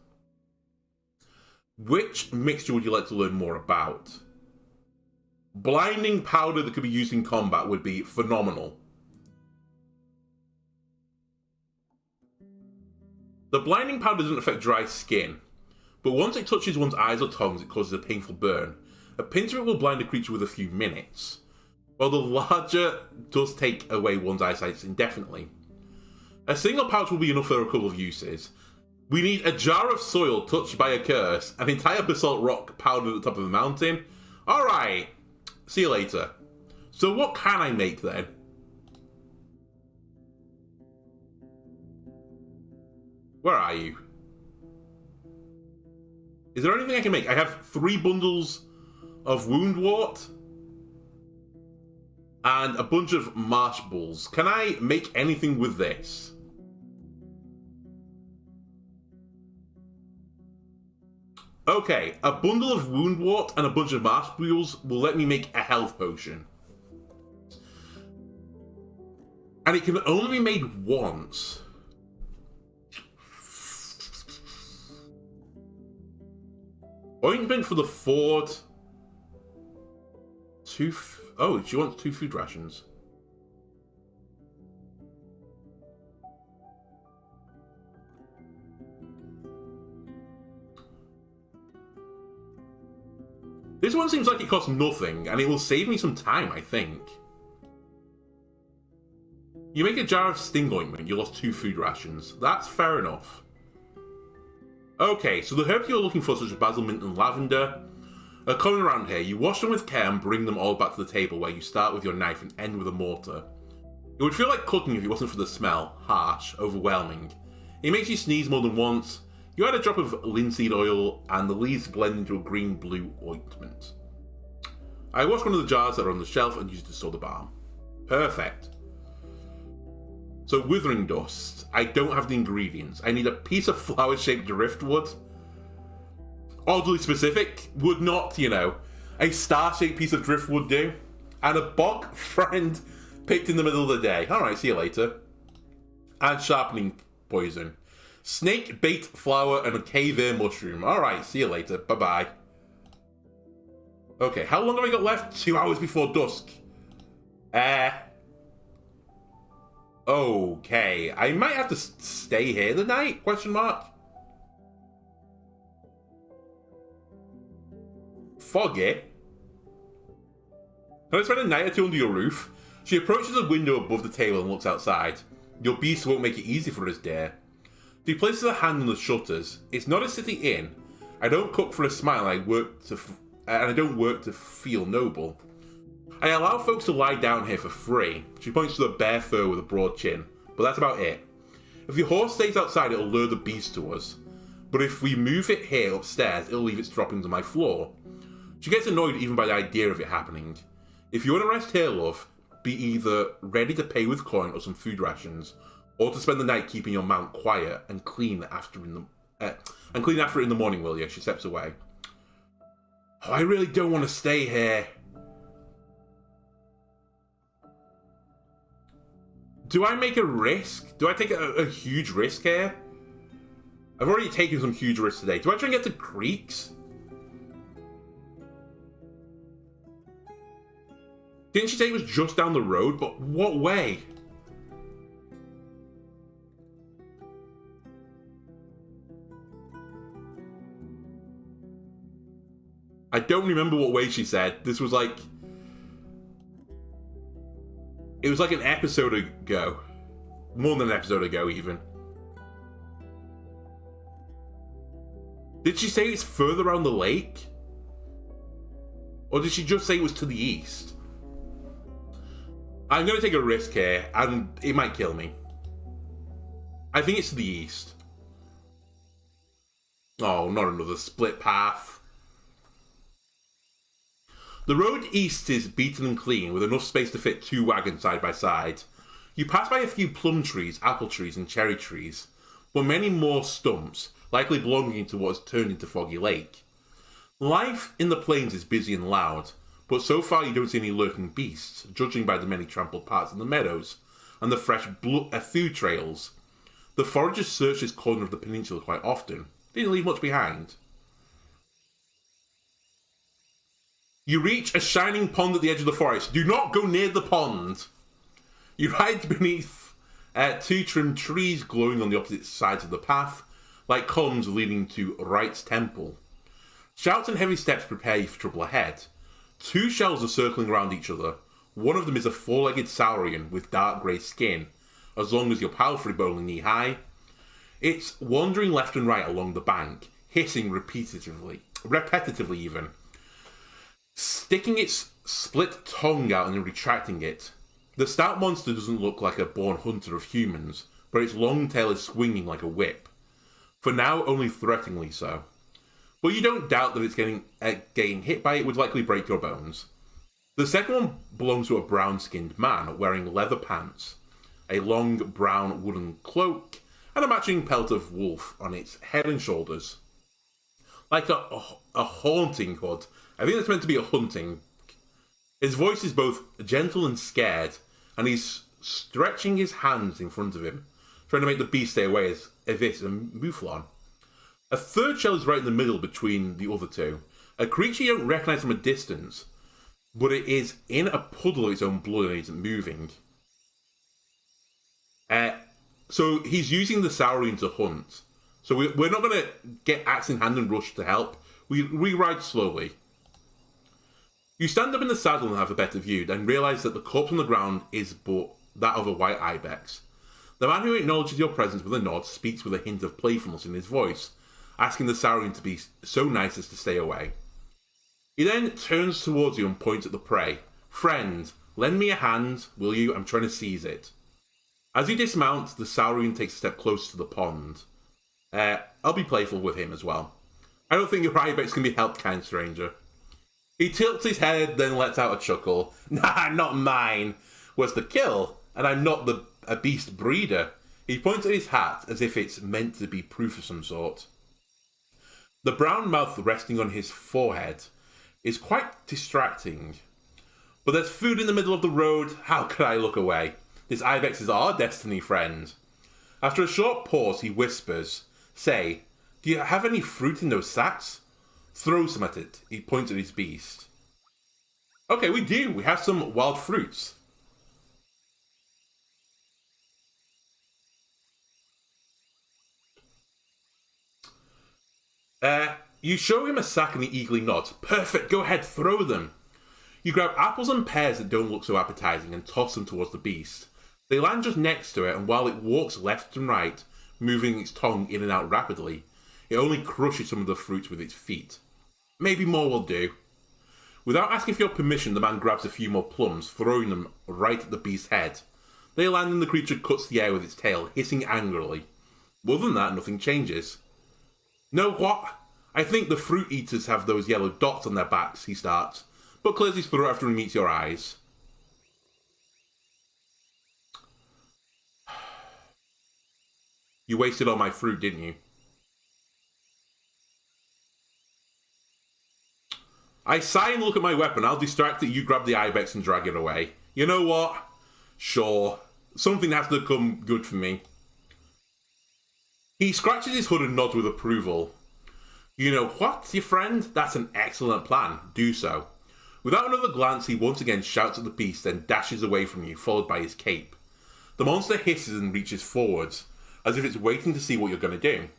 Which mixture would you like to learn more about? Blinding powder that could be used in combat would be phenomenal. The blinding powder doesn't affect dry skin, but once it touches one's eyes or tongues, it causes a painful burn. A pinch of it will blind a creature with a few minutes, while the larger does take away one's eyesight indefinitely. A single pouch will be enough for a couple of uses. We need a jar of soil touched by a curse, an entire basalt rock powdered at the top of a mountain. Alright, see you later. So what can I make then? Where are you? Is there anything I can make? I have 3 bundles of woundwort and a bunch of marsh bulls. Can I make anything with this? Okay, a bundle of woundwort and a bunch of marsh bulls will let me make a health potion. And it can only be made once. Ointment for the Ford. Oh, she wants 2 food rations. This one seems like it costs nothing, and it will save me some time, I think. You make a jar of sting ointment, you lost 2 food rations. That's fair enough. Okay, so the herbs you're looking for, such as basil, mint, and lavender, are common around here. You wash them with care and bring them all back to the table, where you start with your knife and end with a mortar. It would feel like cooking if it wasn't for the smell. Harsh, overwhelming. It makes you sneeze more than once. You add a drop of linseed oil, and the leaves blend into a green-blue ointment. I wash one of the jars that are on the shelf and use it to store the balm. Perfect. So, withering dust. I don't have the ingredients. I need a piece of flower-shaped driftwood. Oddly specific. Would not, a star-shaped piece of driftwood do. And a bog friend picked in the middle of the day. Alright, see you later. And sharpening poison. Snake bait flower and a cave air mushroom. Alright, see you later. Bye-bye. Okay, how long have I got left? 2 hours before dusk. Okay, I might have to stay here the night? Question mark. Foggy? Can I spend a night or 2 under your roof? She approaches a window above the table and looks outside. Your beast won't make it easy for us, dear. She places her hand on the shutters. It's not a city inn. I don't cook for a smile. I don't work to feel noble. I allow folks to lie down here for free. She points to the bare fur with a broad chin, but that's about it. If your horse stays outside, it'll lure the beast to us. But if we move it here upstairs, it'll leave its droppings on my floor. She gets annoyed even by the idea of it happening. If you want to rest here, love, be either ready to pay with coin or some food rations, or to spend the night keeping your mount quiet and clean after it in the morning, will you? She steps away. Oh, I really don't want to stay here. Do I make a risk? Do I take a huge risk here? I've already taken some huge risks today. Do I try and get to Creeks? Didn't she say it was just down the road? But what way? I don't remember what way she said. This was like... It was like an episode ago. More than an episode ago, even. Did she say it's further around the lake? Or did she just say it was to the east? I'm going to take a risk here, and it might kill me. I think it's to the east. Oh, not another split path. The road east is beaten and clean, with enough space to fit 2 wagons side by side. You pass by a few plum trees, apple trees, and cherry trees, but many more stumps, likely belonging to what has turned into Foggy Lake. Life in the plains is busy and loud, but so far you don't see any lurking beasts, judging by the many trampled paths in the meadows, and the fresh food trails. The foragers search this corner of the peninsula quite often. They didn't leave much behind. You reach a shining pond at the edge of the forest. Do not go near the pond. You ride beneath 2 trimmed trees glowing on the opposite sides of the path, like columns leading to Wright's Temple. Shouts and heavy steps prepare you for trouble ahead. 2 shells are circling around each other. One of them is a 4-legged saurian with dark grey skin, as long as your palfrey but only knee-high. It's wandering left and right along the bank, hissing repetitively even. Sticking its split tongue out and then retracting it. The stout monster doesn't look like a born hunter of humans, but its long tail is swinging like a whip. For now, only threateningly so. But you don't doubt that it's getting hit by it would likely break your bones. The second one belongs to a brown-skinned man wearing leather pants, a long brown woolen cloak, and a matching pelt of wolf on its head and shoulders. Like a haunting hood. I think that's meant to be a hunting. His voice is both gentle and scared, and he's stretching his hands in front of him, trying to make the beast stay away as if it's a mouflon. A third shell is right in the middle between the other two. A creature you don't recognise from a distance, but it is in a puddle of its own blood and isn't moving. So he's using the Saurian to hunt. So we're not going to get axe in hand and rush to help. We ride slowly. You stand up in the saddle and have a better view, then realise that the corpse on the ground is but that of a white ibex. The man who acknowledges your presence with a nod speaks with a hint of playfulness in his voice, asking the Saurian to be so nice as to stay away. He then turns towards you and points at the prey. "Friend, lend me a hand, will you? I'm trying to seize it." As you dismount, the Saurian takes a step closer to the pond. I'll be playful with him as well. "I don't think your ibex can be helped, kind stranger." He tilts his head, then lets out a chuckle. "Nah, not mine. Was the kill, and I'm not a beast breeder." He points at his hat as if it's meant to be proof of some sort. The brown mouth resting on his forehead is quite distracting. "But there's food in the middle of the road. How could I look away? This ibex is our destiny, friend." After a short pause, he whispers, "Say, do you have any fruit in those sacks?" "Throw some at it." He points at his beast. "Okay, we do. We have some wild fruits." You show him a sack and he eagerly nods. "Perfect, go ahead, throw them." You grab apples and pears that don't look so appetizing and toss them towards the beast. They land just next to it, and while it walks left and right, moving its tongue in and out rapidly, it only crushes some of the fruits with its feet. "Maybe more will do." Without asking for your permission, the man grabs a few more plums, throwing them right at the beast's head. They land and the creature cuts the air with its tail, hissing angrily. Other than that, nothing changes. "Know what? I think the fruit eaters have those yellow dots on their backs," he starts, but clears his throat after he meets your eyes. "You wasted all my fruit, didn't you?" I sigh and look at my weapon. "I'll distract it, you grab the ibex and drag it away." "You know what? Sure. Something has to come good for me." He scratches his hood and nods with approval. "You know what, your friend? That's an excellent plan. Do so." Without another glance, he once again shouts at the beast, then dashes away from you, followed by his cape. The monster hisses and reaches forwards, as if it's waiting to see what you're going to do.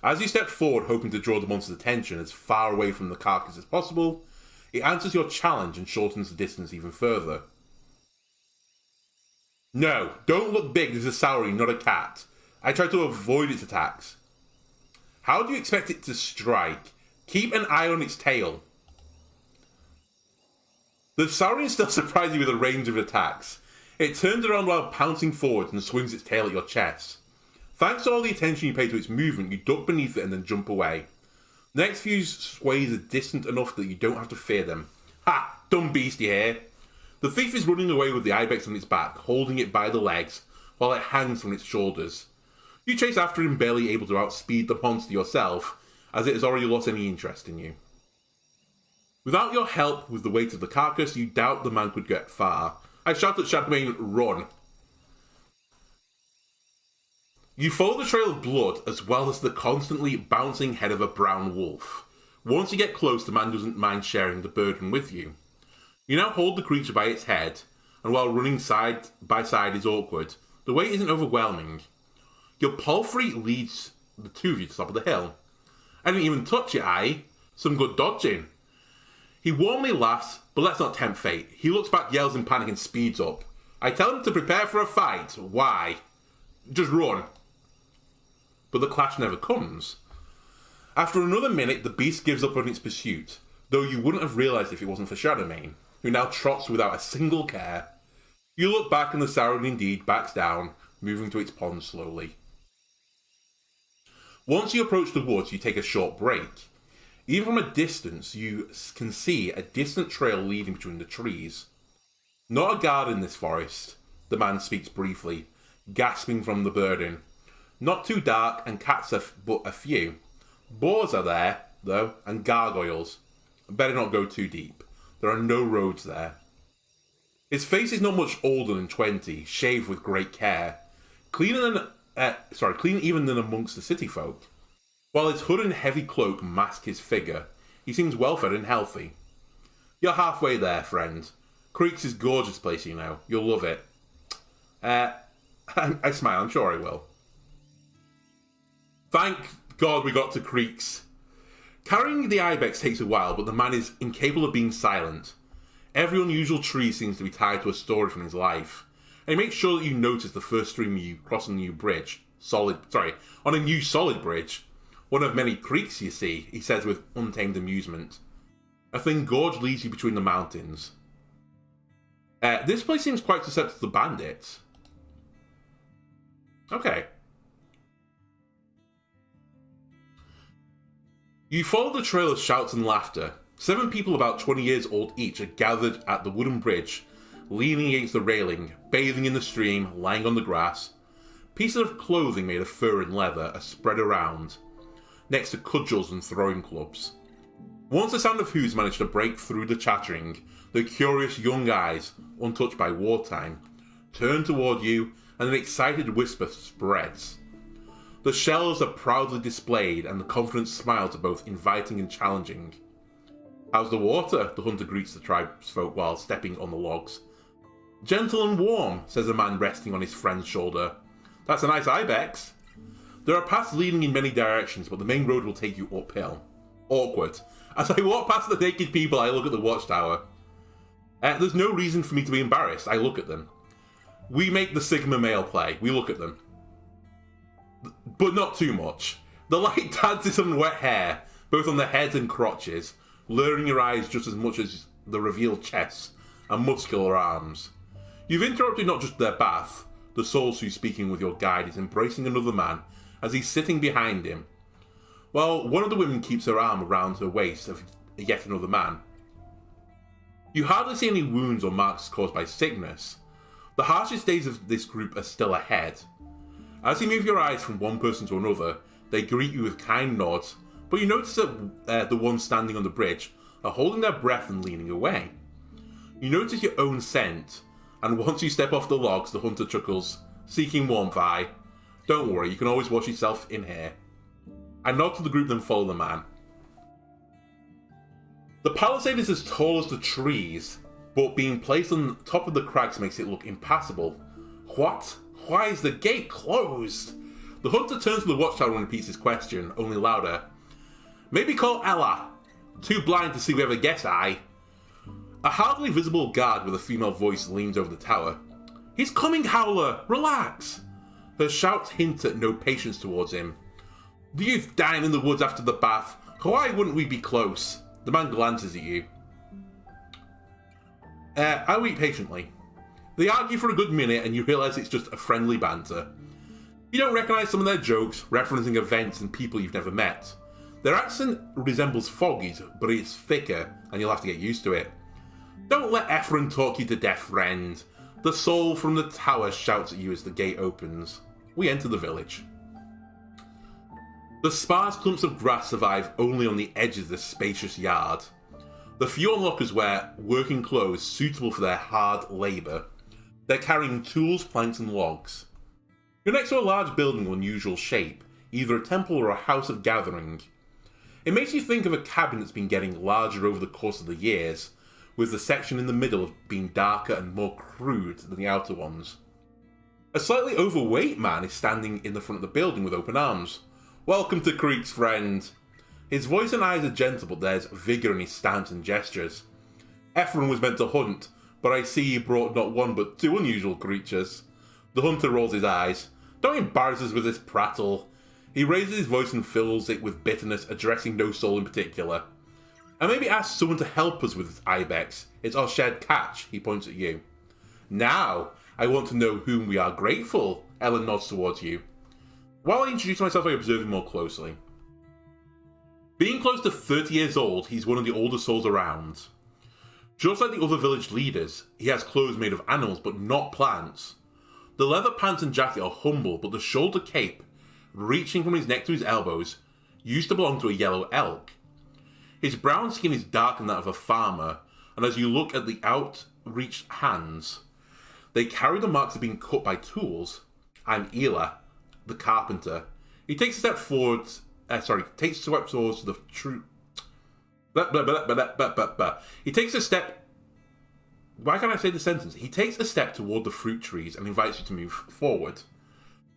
As you step forward, hoping to draw the monster's attention as far away from the carcass as possible, it answers your challenge and shortens the distance even further. "No, don't look big. This is a Saurian, not a cat. I try to avoid its attacks." "How do you expect it to strike? Keep an eye on its tail." The Saurian still surprises you with a range of attacks. It turns around while pouncing forward and swings its tail at your chest. Thanks to all the attention you pay to its movement, you duck beneath it and then jump away. The next few sways are distant enough that you don't have to fear them. "Ha! Dumb beast, you hear?" The thief is running away with the ibex on its back, holding it by the legs, while it hangs from its shoulders. You chase after him, barely able to outspeed the monster yourself, as it has already lost any interest in you. Without your help with the weight of the carcass, you doubt the man could get far. I shout at Shadowbane, "Run!" You follow the trail of blood as well as the constantly bouncing head of a brown wolf. Once you get close, the man doesn't mind sharing the burden with you. You now hold the creature by its head, and while running side by side is awkward, the weight isn't overwhelming. Your palfrey leads the two of you to the top of the hill. "I didn't even touch it, aye? Some good dodging." He warmly laughs, but let's not tempt fate. He looks back, yells in panic, and speeds up. I tell him to prepare for a fight. Why? Just run. But the clash never comes. After another minute, the beast gives up on its pursuit, though you wouldn't have realised if it wasn't for Shadowmane, who now trots without a single care. You look back and the Saurian indeed backs down, moving to its pond slowly. Once you approach the woods, you take a short break. Even from a distance, you can see a distant trail leading between the trees. Not a guard in this forest, the man speaks briefly, gasping from the burden. Not too dark, and cats are but a few. Boars are there, though, and gargoyles. Better not go too deep. There are no roads there. His face is not much older than 20, shaved with great care, cleaner even than amongst the city folk. While his hood and heavy cloak mask his figure, he seems well-fed and healthy. You're halfway there, friend. Creek's is a gorgeous place, you know. You'll love it. I smile, I'm sure I will. Thank God we got to Creek's. Carrying the ibex takes a while, but the man is incapable of being silent. Every unusual tree seems to be tied to a story from his life. And he makes sure that you notice the first stream you cross on a new bridge. On a new solid bridge. One of many creeks, you see, he says with untamed amusement. A thin gorge leads you between the mountains. This place seems quite susceptible to bandits. Okay. You follow the trail of shouts and laughter. 7 people about 20 years old each are gathered at the wooden bridge, leaning against the railing, bathing in the stream, lying on the grass. Pieces of clothing made of fur and leather are spread around, next to cudgels and throwing clubs. Once the sound of hooves managed to break through the chattering, the curious young eyes, untouched by wartime, turn toward you and an excited whisper spreads. The shells are proudly displayed and the confident smiles are both inviting and challenging. How's the water? The hunter greets the tribesfolk while stepping on the logs. Gentle and warm, says a man resting on his friend's shoulder. That's a nice ibex. There are paths leading in many directions, but the main road will take you uphill. Awkward. As I walk past the naked people, I look at the watchtower. There's no reason for me to be embarrassed. I look at them. We make the Sigma male play. We look at them. But not too much. The light dances on wet hair, both on the heads and crotches, luring your eyes just as much as the revealed chests and muscular arms. You've interrupted not just their bath. The soul who's speaking with your guide is embracing another man as he's sitting behind him, while one of the women keeps her arm around the waist of yet another man. You hardly see any wounds or marks caused by sickness. The harshest days of this group are still ahead. As you move your eyes from one person to another, they greet you with kind nods, but you notice that the ones standing on the bridge are holding their breath and leaning away. You notice your own scent, and once you step off the logs, the hunter chuckles, seeking warmth. Don't worry, you can always wash yourself in here. I nod to the group, then follow the man. The palisade is as tall as the trees, but being placed on top of the crags makes it look impassable. What? Why is the gate closed? The hunter turns to the watchtower and repeats his question, only louder. Maybe call Ella. Too blind to see we ever guess, A hardly visible guard with a female voice leans over the tower. He's coming, Howler! Relax! Her shouts hint at no patience towards him. The youth dying in the woods after the bath. Why wouldn't we be close? The man glances at you. I wait patiently. They argue for a good minute and you realise it's just a friendly banter. You don't recognise some of their jokes, referencing events and people you've never met. Their accent resembles Foggy's, but it's thicker and you'll have to get used to it. Don't let Ephron talk you to death, friend. The soul from the tower shouts at you as the gate opens. We enter the village. The sparse clumps of grass survive only on the edges of this spacious yard. The few onlookers wear working clothes suitable for their hard labour. They're carrying tools, planks and logs. You're next to a large building of unusual shape, either a temple or a house of gathering. It makes you think of a cabin that's been getting larger over the course of the years, with the section in the middle being darker and more crude than the outer ones. A slightly overweight man is standing in the front of the building with open arms. Welcome to Creek's, friend. His voice and eyes are gentle, but there's vigour in his stance and gestures. Ephron was meant to hunt, but I see he brought not one but 2 unusual creatures. The hunter rolls his eyes. Don't embarrass us with this prattle. He raises his voice and fills it with bitterness, addressing no soul in particular. And maybe ask someone to help us with this ibex. It's our shared catch, he points at you. Now, I want to know whom we are grateful, Ellen nods towards you. While I introduce myself, I observe him more closely. Being close to 30 years old, he's one of the older souls around. Just like the other village leaders, he has clothes made of animals but not plants. The leather pants and jacket are humble, but the shoulder cape, reaching from his neck to his elbows, used to belong to a yellow elk. His brown skin is darker than that of a farmer, and as you look at the outreached hands, they carry the marks of being cut by tools. And Ela, the carpenter, he takes a step forward. Takes a step towards the true. He takes a step. Why can't I say the sentence? He takes a step toward the fruit trees and invites you to move forward.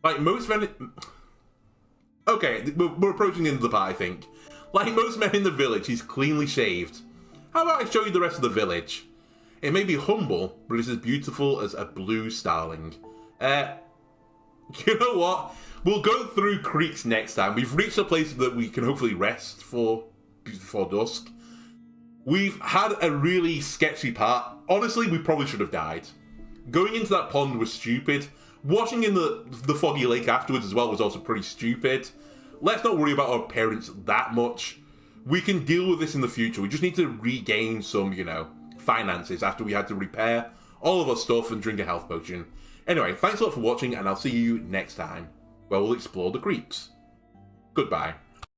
Like most men. Okay, we're approaching the end of the part, I think. Like most men in the village, he's cleanly shaved. How about I show you the rest of the village? It may be humble, but it's as beautiful as a blue starling. You know what? We'll go through creeks next time. We've reached a place that we can hopefully rest before dusk. We've had a really sketchy part. Honestly, we probably should have died. Going into that pond was stupid. Washing in the foggy lake afterwards as well was also pretty stupid. Let's not worry about our parents that much. We can deal with this in the future. We just need to regain some, finances after we had to repair all of our stuff and drink a health potion. Anyway, thanks a lot for watching, and I'll see you next time, where we'll explore the creeps. Goodbye.